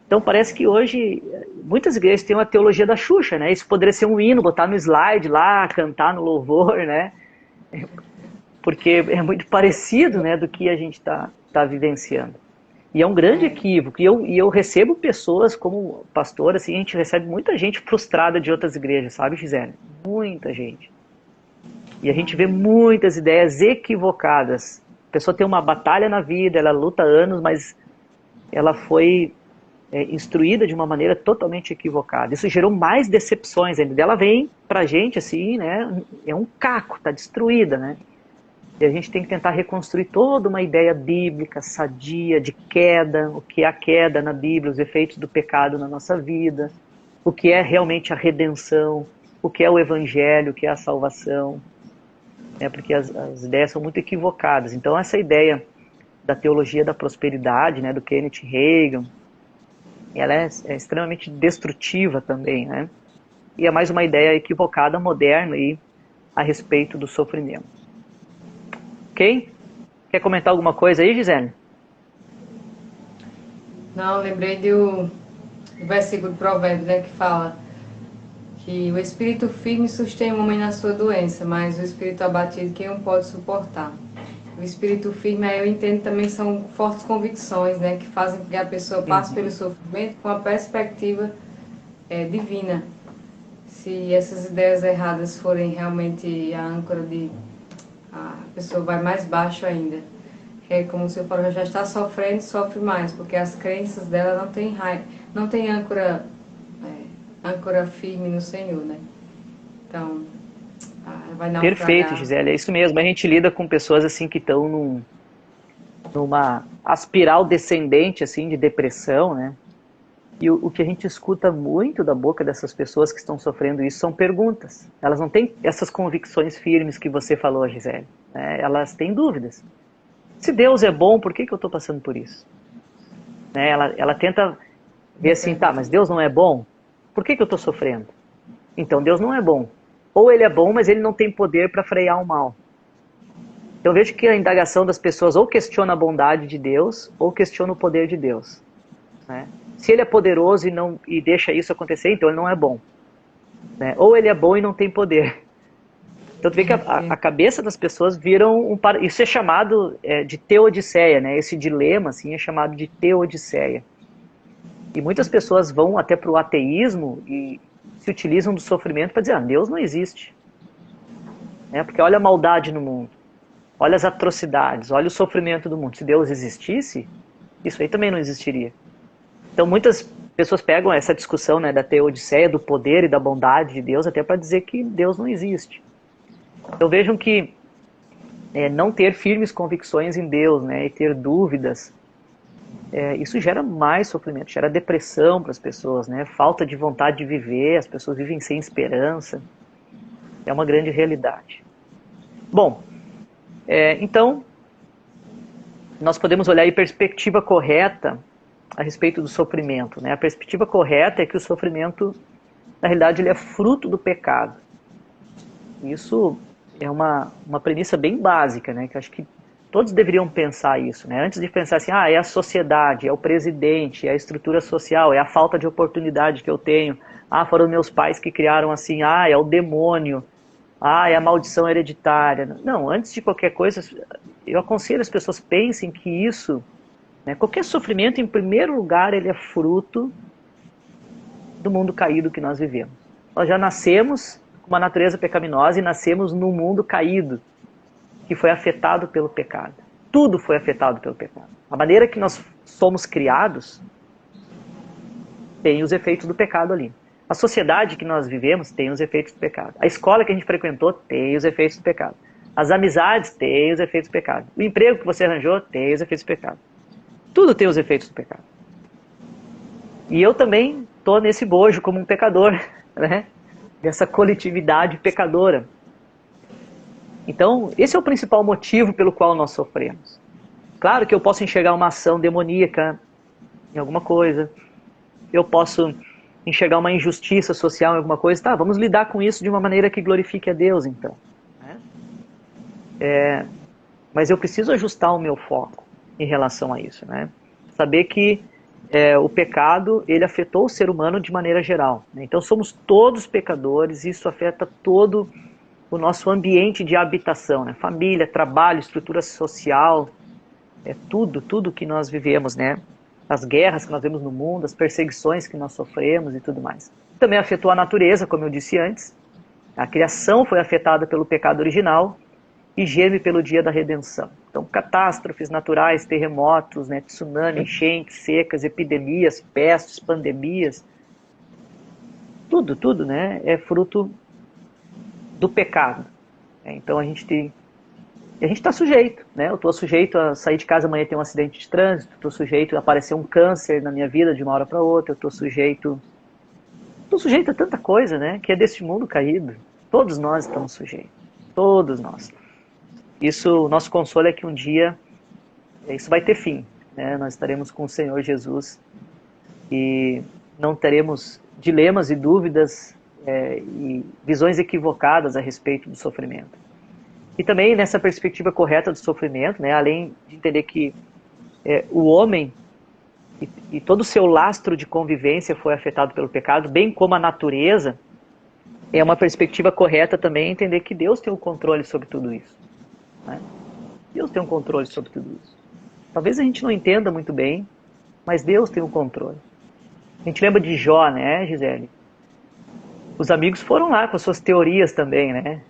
Então parece que hoje muitas igrejas têm uma teologia da Xuxa, né? Isso poderia ser um hino, botar no slide lá, cantar no louvor, né? Porque é muito parecido, né, do que a gente tá vivenciando. E é um grande equívoco. E eu recebo pessoas como pastor, assim, a gente recebe muita gente frustrada de outras igrejas, sabe, Gisele? Muita gente. E a gente vê muitas ideias equivocadas. A pessoa tem uma batalha na vida, ela luta anos, mas ela foi instruída de uma maneira totalmente equivocada. Isso gerou mais decepções ainda. Ela vem pra gente assim, né? É um caco, tá destruída, né? E a gente tem que tentar reconstruir toda uma ideia bíblica, sadia, de queda, o que é a queda na Bíblia, os efeitos do pecado na nossa vida, o que é realmente a redenção, o que é o evangelho, o que é a salvação, né? Porque as ideias são muito equivocadas. Então essa ideia da teologia da prosperidade, né, do Kenneth Hagin, ela é extremamente destrutiva também, né? E é mais uma ideia equivocada, moderna aí, a respeito do sofrimento. Ok? Quer comentar alguma coisa aí, Gisele? Não, lembrei do versículo do Provérbio, né, que fala que o espírito firme sustém o homem na sua doença, mas o espírito abatido quem o pode suportar. O espírito firme, aí eu entendo também, são fortes convicções, né, que fazem com que a pessoa passe pelo sofrimento com a perspectiva divina. Se essas ideias erradas forem realmente a âncora a pessoa vai mais baixo ainda. É como se eu falou, já está sofrendo, sofre mais, porque as crenças dela não tem âncora firme no Senhor, né? Então, vai Perfeito, naufragar. Gisele, é isso mesmo. A gente lida com pessoas assim que estão numa espiral descendente assim de depressão, né? E o que a gente escuta muito da boca dessas pessoas que estão sofrendo isso são perguntas. Elas não têm essas convicções firmes que você falou, Gisele, né? Elas têm dúvidas. Se Deus é bom, por que eu estou passando por isso? Né? Ela tenta ver assim, tá, mas Deus não é bom? Por que eu estou sofrendo? Então Deus não é bom. Ou ele é bom, mas ele não tem poder para frear o mal. Então eu vejo que a indagação das pessoas ou questiona a bondade de Deus, ou questiona o poder de Deus, né? Se ele é poderoso e deixa isso acontecer, então ele não é bom, né? Ou ele é bom e não tem poder. Então tu vê que a cabeça das pessoas viram isso é chamado de teodiceia, né? Esse dilema assim é chamado de teodiceia. E muitas pessoas vão até para o ateísmo e se utilizam do sofrimento para dizer, Deus não existe, né? Porque olha a maldade no mundo, olha as atrocidades, olha o sofrimento do mundo. Se Deus existisse, isso aí também não existiria. Então muitas pessoas pegam essa discussão, né, da teodiceia, do poder e da bondade de Deus, até para dizer que Deus não existe. Então vejam que não ter firmes convicções em Deus, né, e ter dúvidas, isso gera mais sofrimento, gera depressão para as pessoas, né, falta de vontade de viver, as pessoas vivem sem esperança. É uma grande realidade. Bom, então nós podemos olhar a perspectiva correta a respeito do sofrimento, né? A perspectiva correta é que o sofrimento, na realidade, ele é fruto do pecado. Isso é uma premissa bem básica, né? Que acho que todos deveriam pensar isso, né? Antes de pensar assim, é a sociedade, é o presidente, é a estrutura social, é a falta de oportunidade que eu tenho, foram meus pais que criaram assim, é o demônio, é a maldição hereditária. Não, antes de qualquer coisa, eu aconselho as pessoas pensem que isso, né, qualquer sofrimento, em primeiro lugar, ele é fruto do mundo caído que nós vivemos. Nós já nascemos com uma natureza pecaminosa e nascemos num mundo caído, que foi afetado pelo pecado. Tudo foi afetado pelo pecado. A maneira que nós somos criados tem os efeitos do pecado ali. A sociedade que nós vivemos tem os efeitos do pecado. A escola que a gente frequentou tem os efeitos do pecado. As amizades têm os efeitos do pecado. O emprego que você arranjou tem os efeitos do pecado. Tudo tem os efeitos do pecado. E eu também estou nesse bojo como um pecador, né? Dessa coletividade pecadora. Então, esse é o principal motivo pelo qual nós sofremos. Claro que eu posso enxergar uma ação demoníaca em alguma coisa. Eu posso enxergar uma injustiça social em alguma coisa, tá, vamos lidar com isso de uma maneira que glorifique a Deus, então. Né? Mas eu preciso ajustar o meu foco em relação a isso, né? Saber que o pecado, ele afetou o ser humano de maneira geral. Né? Então somos todos pecadores, isso afeta todo o nosso ambiente de habitação, né? Família, trabalho, estrutura social, tudo que nós vivemos, né? As guerras que nós vemos no mundo, as perseguições que nós sofremos e tudo mais. Também afetou a natureza, como eu disse antes. A criação foi afetada pelo pecado original e geme pelo dia da redenção. Então, catástrofes naturais, terremotos, né, tsunami, enchentes, secas, epidemias, pestes, pandemias, tudo, né, é fruto do pecado. Então a gente está sujeito, né? Eu estou sujeito a sair de casa amanhã e ter um acidente de trânsito, estou sujeito a aparecer um câncer na minha vida de uma hora para outra, eu estou sujeito a tanta coisa, né? Que é desse mundo caído. Todos nós estamos sujeitos, todos nós. Isso, o nosso consolo é que um dia isso vai ter fim, né? Nós estaremos com o Senhor Jesus e não teremos dilemas e dúvidas e visões equivocadas a respeito do sofrimento. E também nessa perspectiva correta do sofrimento, né, além de entender que o homem e todo o seu lastro de convivência foi afetado pelo pecado, bem como a natureza, é uma perspectiva correta também entender que Deus tem o controle sobre tudo isso. Né? Deus tem um controle sobre tudo isso. Talvez a gente não entenda muito bem, mas Deus tem o controle. A gente lembra de Jó, né, Gisele? Os amigos foram lá com as suas teorias também, né?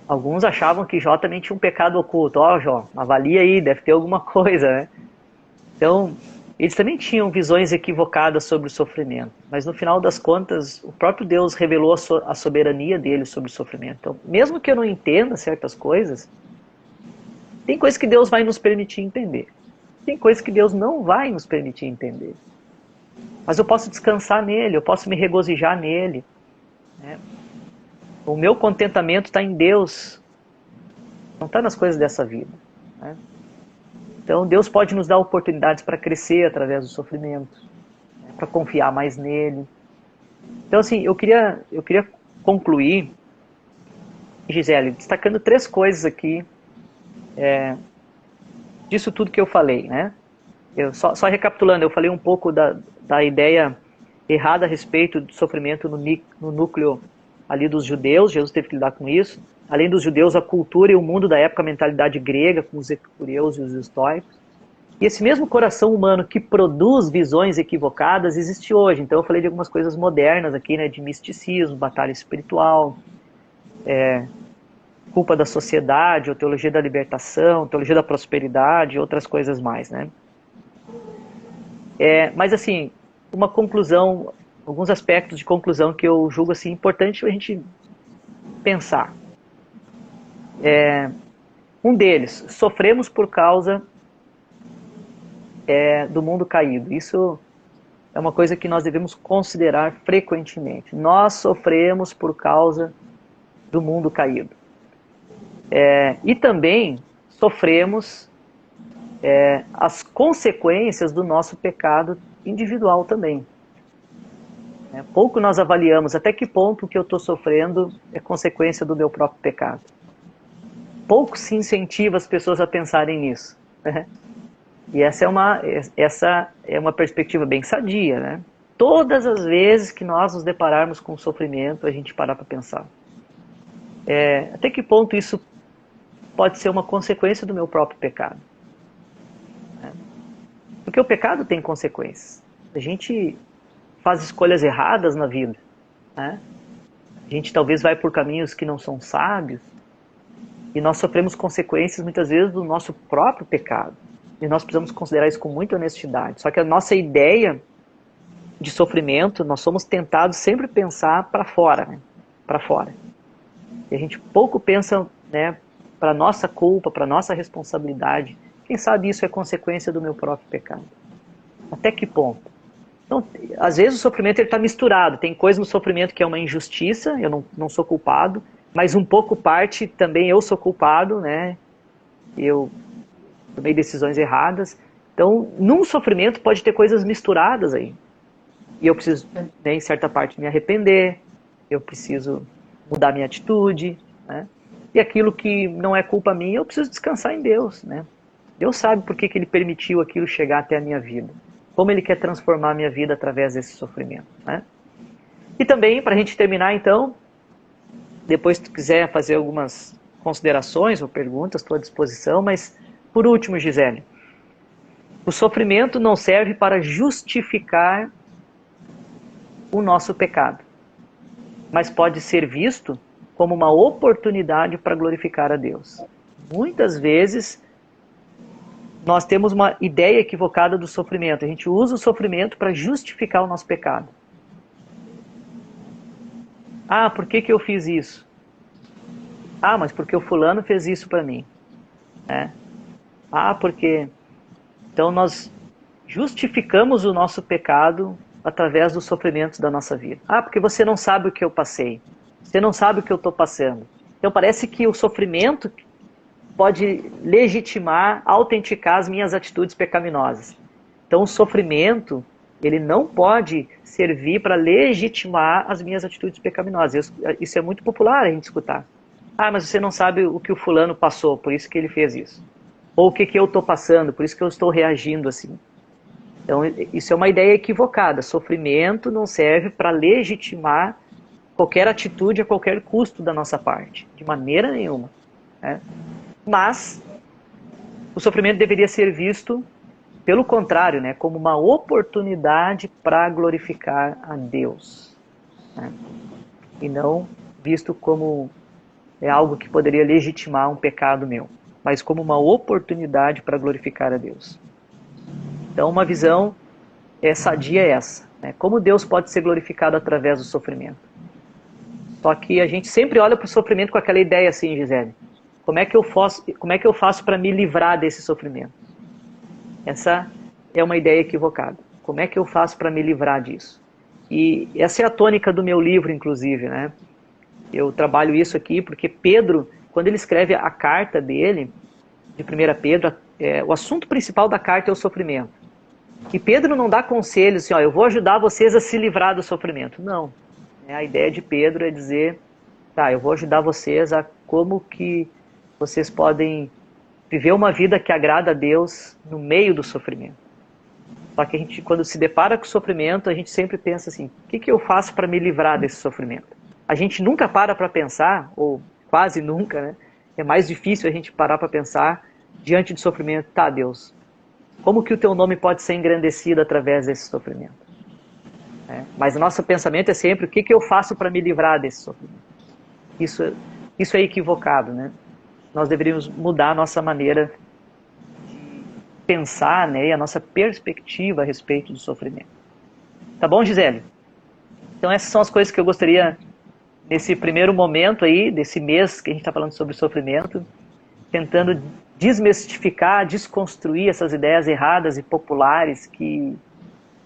Alguns achavam que Jó também tinha um pecado oculto. Ó, Jó, avalia aí, deve ter alguma coisa, né? Então, eles também tinham visões equivocadas sobre o sofrimento. Mas no final das contas, o próprio Deus revelou a soberania dele sobre o sofrimento. Então, mesmo que eu não entenda certas coisas, tem coisas que Deus vai nos permitir entender. Tem coisas que Deus não vai nos permitir entender. Mas eu posso descansar nele, eu posso me regozijar nele. Né? O meu contentamento está em Deus, não está nas coisas dessa vida. Né? Então Deus pode nos dar oportunidades para crescer através do sofrimento, né? Para confiar mais nele. Então assim, eu queria concluir, Gisele, destacando 3 coisas aqui disso tudo que eu falei. Né? Só recapitulando, eu falei um pouco da ideia errada a respeito do sofrimento no núcleo ali dos judeus. Jesus teve que lidar com isso. Além dos judeus, a cultura e o mundo da época, a mentalidade grega, com os epicureus e os estoicos. E esse mesmo coração humano que produz visões equivocadas existe hoje. Então eu falei de algumas coisas modernas aqui, né, de misticismo, batalha espiritual, culpa da sociedade, ou teologia da libertação, teologia da prosperidade e outras coisas mais. Né? Mas assim, uma conclusão, alguns aspectos de conclusão que eu julgo assim, importante a gente pensar. Um deles, sofremos por causa do mundo caído. Isso é uma coisa que nós devemos considerar frequentemente. Nós sofremos por causa do mundo caído. E também sofremos as consequências do nosso pecado individual também. Pouco nós avaliamos até que ponto o que eu estou sofrendo é consequência do meu próprio pecado. Pouco se incentiva as pessoas a pensarem nisso. Né? E essa é uma perspectiva bem sadia. Né? Todas as vezes que nós nos depararmos com sofrimento, a gente parar para pensar. Até que ponto isso pode ser uma consequência do meu próprio pecado. Né? Porque o pecado tem consequências. A gente faz escolhas erradas na vida. Né? A gente talvez vai por caminhos que não são sábios. E nós sofremos consequências muitas vezes do nosso próprio pecado. E nós precisamos considerar isso com muita honestidade. Só que a nossa ideia de sofrimento, nós somos tentados sempre pensar para fora. Né? Para fora. E a gente pouco pensa, né, para a nossa culpa, para a nossa responsabilidade. Quem sabe isso é consequência do meu próprio pecado. Até que ponto? Então, às vezes o sofrimento está misturado. Tem coisa no sofrimento que é uma injustiça, eu não sou culpado, mas um pouco parte também eu sou culpado, né? Eu tomei decisões erradas. Então, num sofrimento pode ter coisas misturadas aí. E eu preciso, né, em certa parte, me arrepender, eu preciso mudar minha atitude, né? E aquilo que não é culpa minha, eu preciso descansar em Deus, né? Deus sabe por que Ele permitiu aquilo chegar até a minha vida. Como Ele quer transformar a minha vida através desse sofrimento, né? E também, para a gente terminar, então, depois se tu quiser fazer algumas considerações ou perguntas, estou à disposição, mas, por último, Gisele, o sofrimento não serve para justificar o nosso pecado, mas pode ser visto como uma oportunidade para glorificar a Deus. Muitas vezes nós temos uma ideia equivocada do sofrimento. A gente usa o sofrimento para justificar o nosso pecado. Ah, por que eu fiz isso? Ah, mas porque o fulano fez isso para mim. Ah, porque... Então nós justificamos o nosso pecado através dos sofrimentos da nossa vida. Ah, porque você não sabe o que eu passei. Você não sabe o que eu estou passando. Então parece que o sofrimento pode legitimar, autenticar as minhas atitudes pecaminosas. Então o sofrimento, ele não pode servir para legitimar as minhas atitudes pecaminosas. Isso é muito popular a gente escutar. Ah, mas você não sabe o que o fulano passou, por isso que ele fez isso. Ou o que eu estou passando, por isso que eu estou reagindo assim. Então isso é uma ideia equivocada. Sofrimento não serve para legitimar qualquer atitude a qualquer custo da nossa parte. De maneira nenhuma. Né? Mas o sofrimento deveria ser visto, pelo contrário, né, como uma oportunidade para glorificar a Deus. Né? E não visto como algo que poderia legitimar um pecado meu, mas como uma oportunidade para glorificar a Deus. Então uma visão sadia é essa. Né? Como Deus pode ser glorificado através do sofrimento. Só que a gente sempre olha para o sofrimento com aquela ideia assim, Gisele. Como é que eu faço para me livrar desse sofrimento? Essa é uma ideia equivocada. Como é que eu faço para me livrar disso? E essa é a tônica do meu livro, inclusive, né? Eu trabalho isso aqui porque Pedro, quando ele escreve a carta dele, de 1 Pedro, o assunto principal da carta é o sofrimento. E Pedro não dá conselhos assim, ó, eu vou ajudar vocês a se livrar do sofrimento. Não. A ideia de Pedro é dizer, tá, eu vou ajudar vocês a como que vocês podem viver uma vida que agrada a Deus no meio do sofrimento. Só que a gente, quando se depara com o sofrimento, a gente sempre pensa assim, o que eu faço para me livrar desse sofrimento? A gente nunca para pensar, ou quase nunca, né? É mais difícil a gente parar para pensar diante do sofrimento. Tá, Deus, como que o teu nome pode ser engrandecido através desse sofrimento? Mas o nosso pensamento é sempre, o que eu faço para me livrar desse sofrimento? Isso é equivocado, né? Nós deveríamos mudar a nossa maneira de pensar, né, e a nossa perspectiva a respeito do sofrimento. Tá bom, Gisele? Então essas são as coisas que eu gostaria, nesse primeiro momento aí, desse mês que a gente está falando sobre sofrimento, tentando desmistificar, desconstruir essas ideias erradas e populares que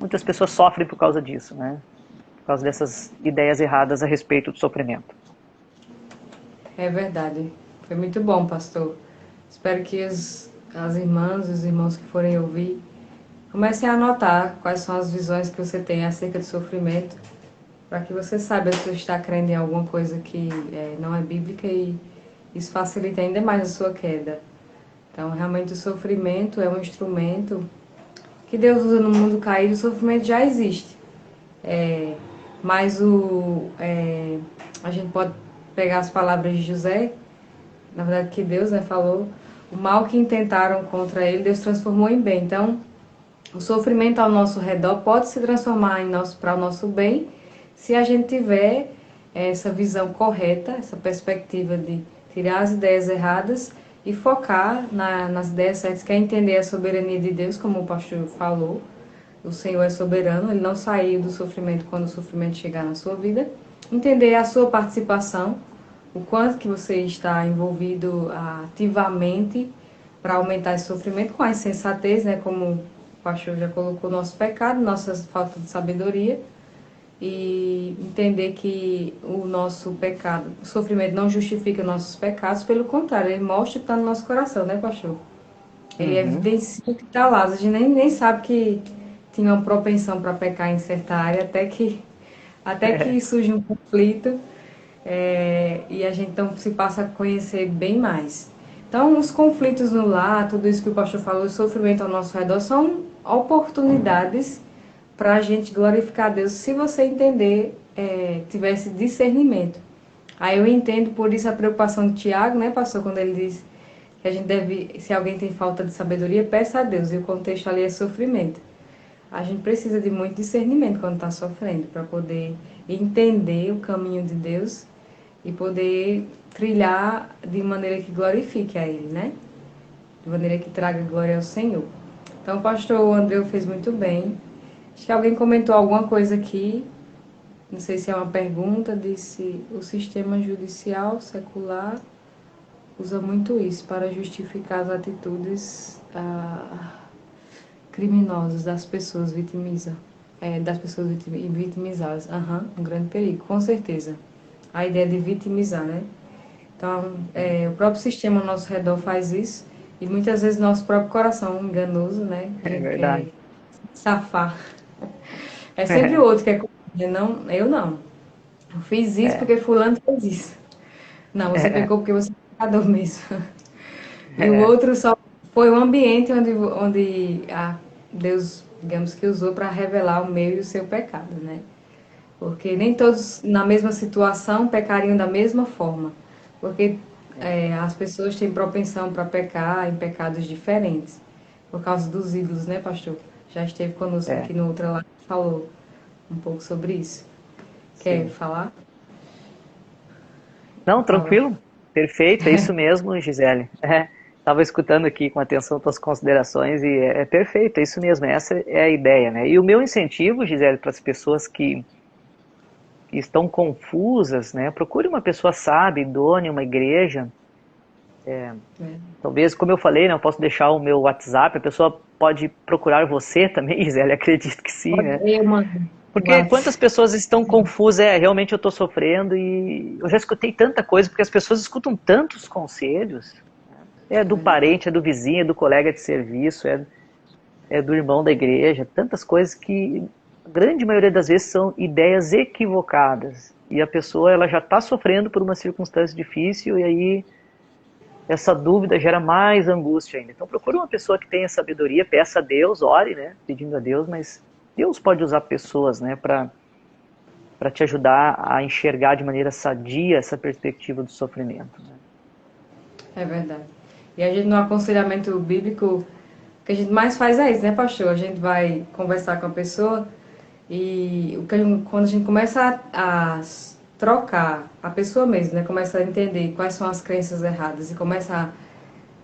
muitas pessoas sofrem por causa disso, né? Por causa dessas ideias erradas a respeito do sofrimento. É verdade. Foi muito bom, pastor. Espero que as irmãs e os irmãos que forem ouvir comecem a anotar quais são as visões que você tem acerca do sofrimento, para que você saiba se você está crendo em alguma coisa que não é bíblica e isso facilita ainda mais a sua queda. Então, realmente o sofrimento é um instrumento que Deus usa no mundo caído. O sofrimento já existe. Mas a gente pode pegar as palavras de José, na verdade que Deus falou, o mal que intentaram contra ele, Deus transformou em bem. Então, o sofrimento ao nosso redor pode se transformar para o nosso bem, se a gente tiver essa visão correta, essa perspectiva de tirar as ideias erradas e focar nas ideias certas, que é entender a soberania de Deus, como o pastor falou. O Senhor é soberano, Ele não saiu do sofrimento quando o sofrimento chegar na sua vida. Entender a sua participação, o quanto que você está envolvido ativamente para aumentar esse sofrimento com a insensatez, né? Como o pastor já colocou, nosso pecado, nossa falta de sabedoria. E entender que o nosso pecado, o sofrimento não justifica nossos pecados, pelo contrário, ele mostra que está no nosso coração, né, pastor? Ele evidencia que está lá, a gente nem sabe que tinha uma propensão para pecar em certa área, até que surge um conflito, e a gente então se passa a conhecer bem mais. Então, os conflitos no lar, tudo isso que o pastor falou, o sofrimento ao nosso redor, são oportunidades para a gente glorificar a Deus, se você entender, tivesse discernimento. Aí eu entendo por isso a preocupação de Tiago, né, pastor, quando ele diz que a gente deve, se alguém tem falta de sabedoria, peça a Deus, e o contexto ali é sofrimento. A gente precisa de muito discernimento quando está sofrendo, para poder entender o caminho de Deus e poder trilhar de maneira que glorifique a Ele, né? De maneira que traga glória ao Senhor. Então, o pastor Andreu fez muito bem. Acho que alguém comentou alguma coisa aqui, não sei se é uma pergunta, disse: o sistema judicial secular usa muito isso para justificar as atitudes criminosas das pessoas vitimizadas. Um grande perigo, com certeza. A ideia de vitimizar, né? Então, o próprio sistema ao nosso redor faz isso, e muitas vezes nosso próprio coração enganoso, né? A É gente verdade. quer safar. É sempre o outro que é culpado, não, eu não. Eu fiz isso porque fulano fez isso. Não, você pecou porque você é pecador mesmo. E o outro só foi o ambiente onde Deus, digamos que usou para revelar o meu e o seu pecado, né? Porque nem todos na mesma situação pecariam da mesma forma. Porque as pessoas têm propensão para pecar em pecados diferentes. Por causa dos ídolos, né, pastor? Já esteve conosco aqui no Outra Live e falou um pouco sobre isso. Quer falar? Não, Fala. tranquilo. Perfeito, é isso mesmo, Gisele. Estava escutando aqui com atenção tuas considerações e é perfeito, é isso mesmo, essa é a ideia, né? E o meu incentivo, Gisele, para as pessoas que estão confusas, né? Procure uma pessoa sábia, idônea, uma igreja. Talvez, como eu falei, né, eu posso deixar o meu WhatsApp, a pessoa pode procurar você também, Gisele, acredito que sim, né? Eu mando. Porque quantas pessoas estão confusas, realmente eu estou sofrendo e eu já escutei tanta coisa, porque as pessoas escutam tantos conselhos, é do parente, é do vizinho, é do colega de serviço, é do irmão da igreja, tantas coisas que a grande maioria das vezes são ideias equivocadas e a pessoa ela já está sofrendo por uma circunstância difícil e aí essa dúvida gera mais angústia ainda. Então procure uma pessoa que tenha sabedoria, peça a Deus, ore, né, pedindo a Deus, mas Deus pode usar pessoas, né, para te ajudar a enxergar de maneira sadia essa perspectiva do sofrimento. Né? É verdade. E a gente, no aconselhamento bíblico, o que a gente mais faz é isso, né, pastor? A gente vai conversar com a pessoa e quando a gente começa a trocar a pessoa mesmo, né, começa a entender quais são as crenças erradas e começa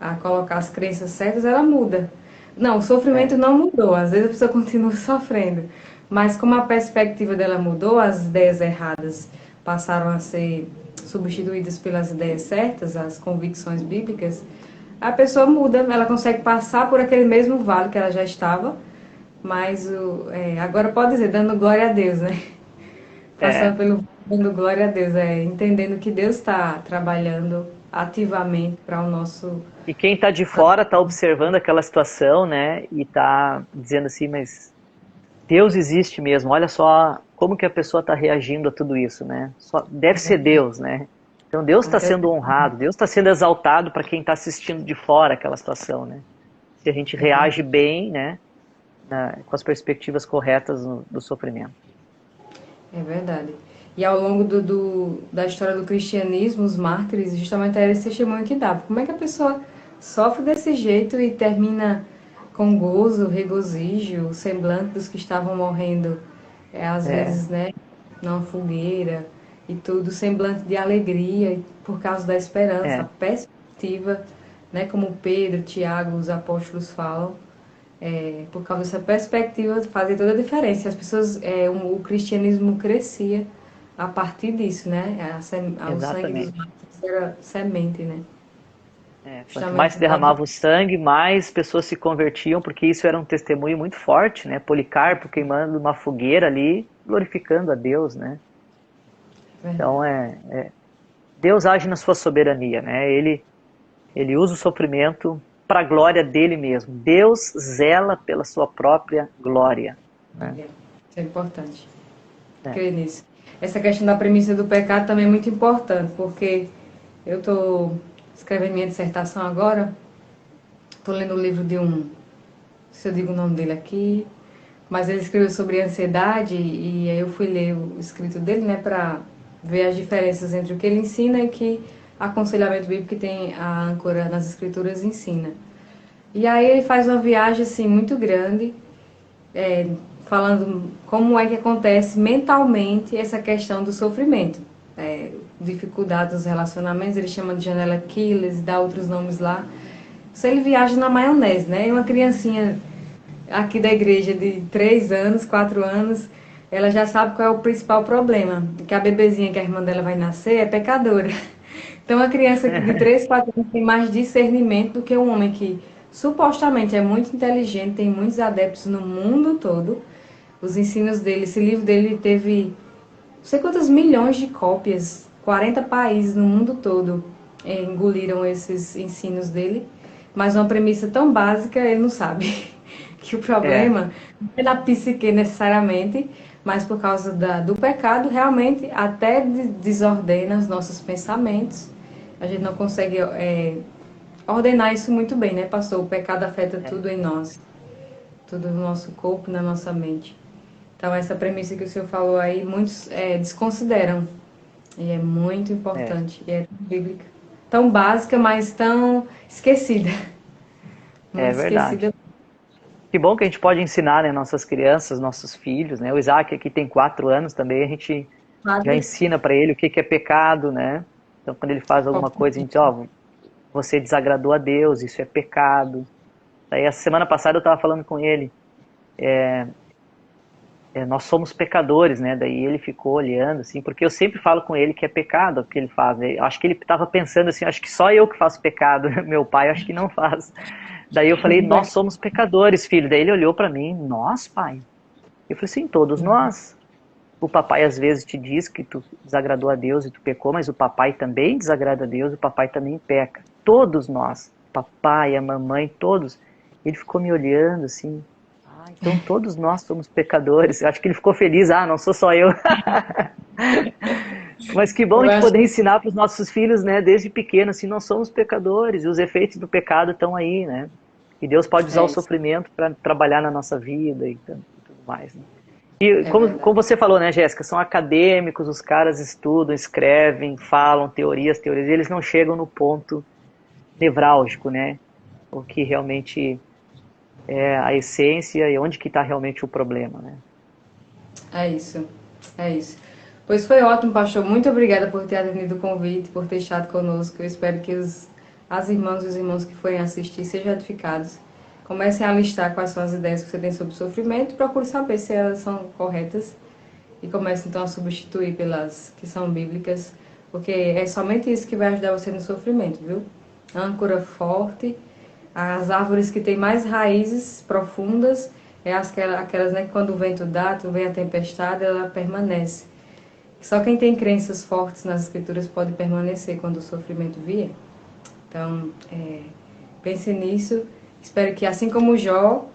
a colocar as crenças certas, ela muda. Não, o sofrimento não mudou, às vezes a pessoa continua sofrendo, mas como a perspectiva dela mudou, as ideias erradas passaram a ser substituídas pelas ideias certas, as convicções bíblicas, a pessoa muda, ela consegue passar por aquele mesmo vale que ela já estava, mas agora pode dizer, dando glória a Deus, né? Passando pelo dando glória a Deus, entendendo que Deus está trabalhando ativamente para o nosso... E quem está de fora está observando aquela situação, né, e está dizendo assim, mas Deus existe mesmo, olha só como que a pessoa está reagindo a tudo isso, né? Deve ser Deus, né? Então Deus está sendo honrado, Deus está sendo exaltado para quem está assistindo de fora aquela situação, né? Se a gente reage bem, né, com as perspectivas corretas do sofrimento. É verdade. E ao longo da história do cristianismo, os mártires, justamente era esse testemunho que dava. Como é que a pessoa sofre desse jeito e termina com gozo, regozijo, o semblante dos que estavam morrendo, às vezes, né, numa fogueira e tudo, semblante de alegria por causa da esperança, a perspectiva, né, como Pedro, Tiago, os apóstolos falam, por causa dessa perspectiva fazia toda a diferença. As pessoas, o cristianismo crescia a partir disso, né? O sangue dos mártires era semente, né? Quanto mais se derramava o sangue, mais pessoas se convertiam, porque isso era um testemunho muito forte, né? Policarpo queimando uma fogueira ali, glorificando a Deus, né? Então, Deus age na sua soberania, né? Ele usa o sofrimento para a glória dele mesmo. Deus zela pela sua própria glória. né? Isso é importante. É. Crer nisso. Essa questão da premissa do pecado também é muito importante, porque eu estou escrevendo minha dissertação agora, estou lendo o livro de um, se eu digo o nome dele aqui, mas ele escreveu sobre ansiedade e aí eu fui ler o escrito dele, né, para ver as diferenças entre o que ele ensina e que aconselhamento bíblico que tem a âncora nas escrituras ensina. E aí ele faz uma viagem assim muito grande, falando como é que acontece mentalmente essa questão do sofrimento. Dificuldades nos relacionamentos, ele chama de janela Aquiles, dá outros nomes lá. Se ele viaja na maionese, né? E uma criancinha aqui da igreja de 3 anos, 4 anos, ela já sabe qual é o principal problema. Que a bebezinha que a irmã dela vai nascer é pecadora. Então a criança de 3, 4 anos tem mais discernimento do que um homem que supostamente é muito inteligente, tem muitos adeptos no mundo todo. Os ensinos dele, esse livro dele teve não sei quantas milhões de cópias, 40 países no mundo todo engoliram esses ensinos dele, mas uma premissa tão básica ele não sabe. Que o problema não é na psique necessariamente, mas por causa do pecado, realmente até desordena os nossos pensamentos. A gente não consegue ordenar isso muito bem, né, pastor? O pecado afeta tudo em nós, tudo no nosso corpo, na nossa mente. Então, essa premissa que o senhor falou aí, muitos desconsideram. E é muito importante. E é bíblica. Tão básica, mas tão esquecida. É Muito verdade. esquecida. Que bom que a gente pode ensinar, né, nossas crianças, nossos filhos, né? O Isaac aqui tem 4 anos também, a gente já ensina para ele o que é pecado, né? Então, quando ele faz alguma coisa, a gente, ó, você desagradou a Deus, isso é pecado. Aí, a semana passada eu estava falando com ele, nós somos pecadores, né? Daí ele ficou olhando, assim, porque eu sempre falo com ele que é pecado o que ele faz, né? Acho que ele estava pensando assim, acho que só eu que faço pecado, meu pai acho que não faz. Daí eu falei, nós somos pecadores, filho. Daí ele olhou para mim, nós, pai? Eu falei, sim, todos nós. O papai às vezes te diz que tu desagradou a Deus e tu pecou, mas o papai também desagrada a Deus, o papai também peca. Todos nós, papai, a mamãe, todos. Ele ficou me olhando assim, então todos nós somos pecadores. Eu acho que ele ficou feliz, não sou só eu. Mas que bom a gente poder ensinar para os nossos filhos, né, desde pequeno, assim, nós somos pecadores e os efeitos do pecado estão aí, né? E Deus pode usar o sofrimento para trabalhar na nossa vida e tudo mais, né? E como você falou, né, Jéssica, são acadêmicos, os caras estudam, escrevem, falam teorias, e eles não chegam no ponto nevrálgico, né? O que realmente é a essência e onde que está realmente o problema, né? É isso, é isso. Pois foi ótimo, pastor. Muito obrigada por ter atendido o convite, por ter estado conosco. Eu espero que as irmãs e os irmãos que forem assistir sejam edificados. Comecem a listar quais são as ideias que você tem sobre o sofrimento e procure saber se elas são corretas e comece então a substituir pelas que são bíblicas, porque é somente isso que vai ajudar você no sofrimento, viu? Âncora forte, as árvores que têm mais raízes profundas, aquelas, né, que quando o vento dá, vem a tempestade, ela permanece. Só quem tem crenças fortes nas escrituras pode permanecer quando o sofrimento vier. Então, pense nisso. Espero que, assim como Jó,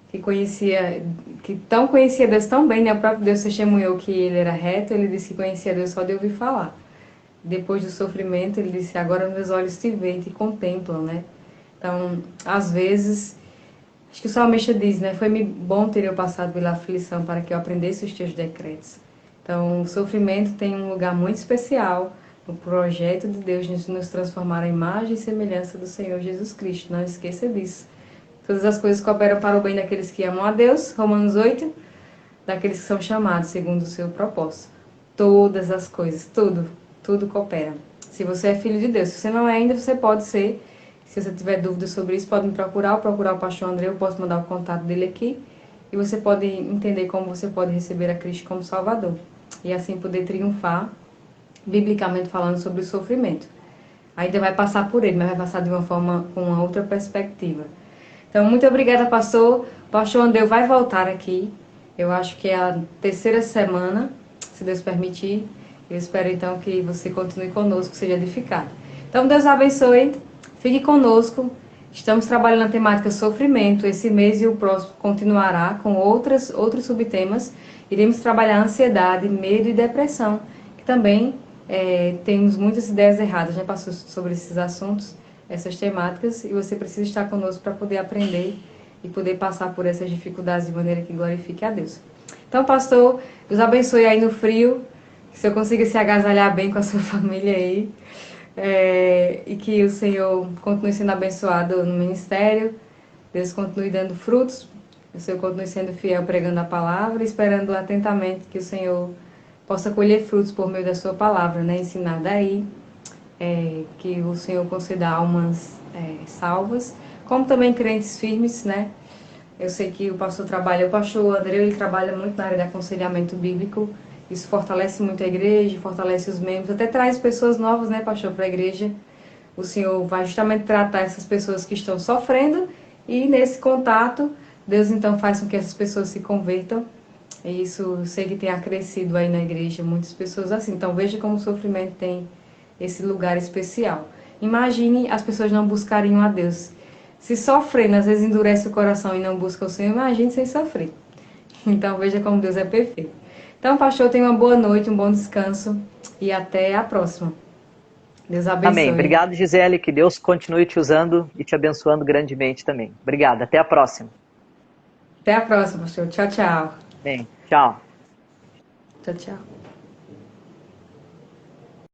que conhecia Deus tão bem, né? O próprio Deus testemunhou que ele era reto, ele disse que conhecia Deus só de ouvir falar. Depois do sofrimento, ele disse, agora meus olhos te veem, te contemplam, né? Então, às vezes, acho que o salmista diz, né? Foi-me bom ter eu passado pela aflição para que eu aprendesse os teus decretos. Então, o sofrimento tem um lugar muito especial no projeto de Deus de nos transformar à imagem e semelhança do Senhor Jesus Cristo. Não esqueça disso. Todas as coisas cooperam para o bem daqueles que amam a Deus, Romanos 8, daqueles que são chamados segundo o seu propósito. Todas as coisas, tudo coopera. Se você é filho de Deus, se você não é ainda, você pode ser. Se você tiver dúvidas sobre isso, pode me procurar o pastor André, eu posso mandar o contato dele aqui. E você pode entender como você pode receber a Cristo como Salvador. E assim poder triunfar, biblicamente falando, sobre o sofrimento. Ainda vai passar por ele, mas vai passar de uma forma, com uma outra perspectiva. Então, muito obrigada, pastor. O pastor André vai voltar aqui. Eu acho que é a 3ª semana, se Deus permitir. Eu espero, então, que você continue conosco, seja edificado. Então, Deus abençoe. Fique conosco. Estamos trabalhando na temática sofrimento. Esse mês e o próximo continuará com outros subtemas. Iremos trabalhar ansiedade, medo e depressão, que também temos muitas ideias erradas, né, pastor, sobre esses assuntos, essas temáticas, e você precisa estar conosco para poder aprender e poder passar por essas dificuldades de maneira que glorifique a Deus. Então, pastor, Deus abençoe aí no frio, que o senhor consiga se agasalhar bem com a sua família aí. E que o Senhor continue sendo abençoado no ministério, Deus continue dando frutos, o Senhor continue sendo fiel pregando a palavra, esperando atentamente que o Senhor possa colher frutos por meio da sua palavra, né, ensinada aí, que o Senhor conceda almas salvas, como também crentes firmes, né. Eu sei que o pastor André, ele trabalha muito na área de aconselhamento bíblico. Isso fortalece muito a igreja, fortalece os membros, até traz pessoas novas, né, pastor, para a igreja. O Senhor vai justamente tratar essas pessoas que estão sofrendo e nesse contato, Deus então faz com que essas pessoas se convertam. E isso eu sei que tem acrescido aí na igreja, muitas pessoas assim. Então veja como o sofrimento tem esse lugar especial. Imagine as pessoas não buscariam a Deus. Se sofrendo, às vezes endurece o coração e não busca o Senhor, imagine sem sofrer. Então veja como Deus é perfeito. Então, pastor, tenha uma boa noite, um bom descanso e até a próxima. Deus abençoe. Amém. Obrigado, Gisele. Que Deus continue te usando e te abençoando grandemente também. Obrigado. Até a próxima. Até a próxima, pastor. Tchau, tchau. Bem, tchau. Tchau, tchau.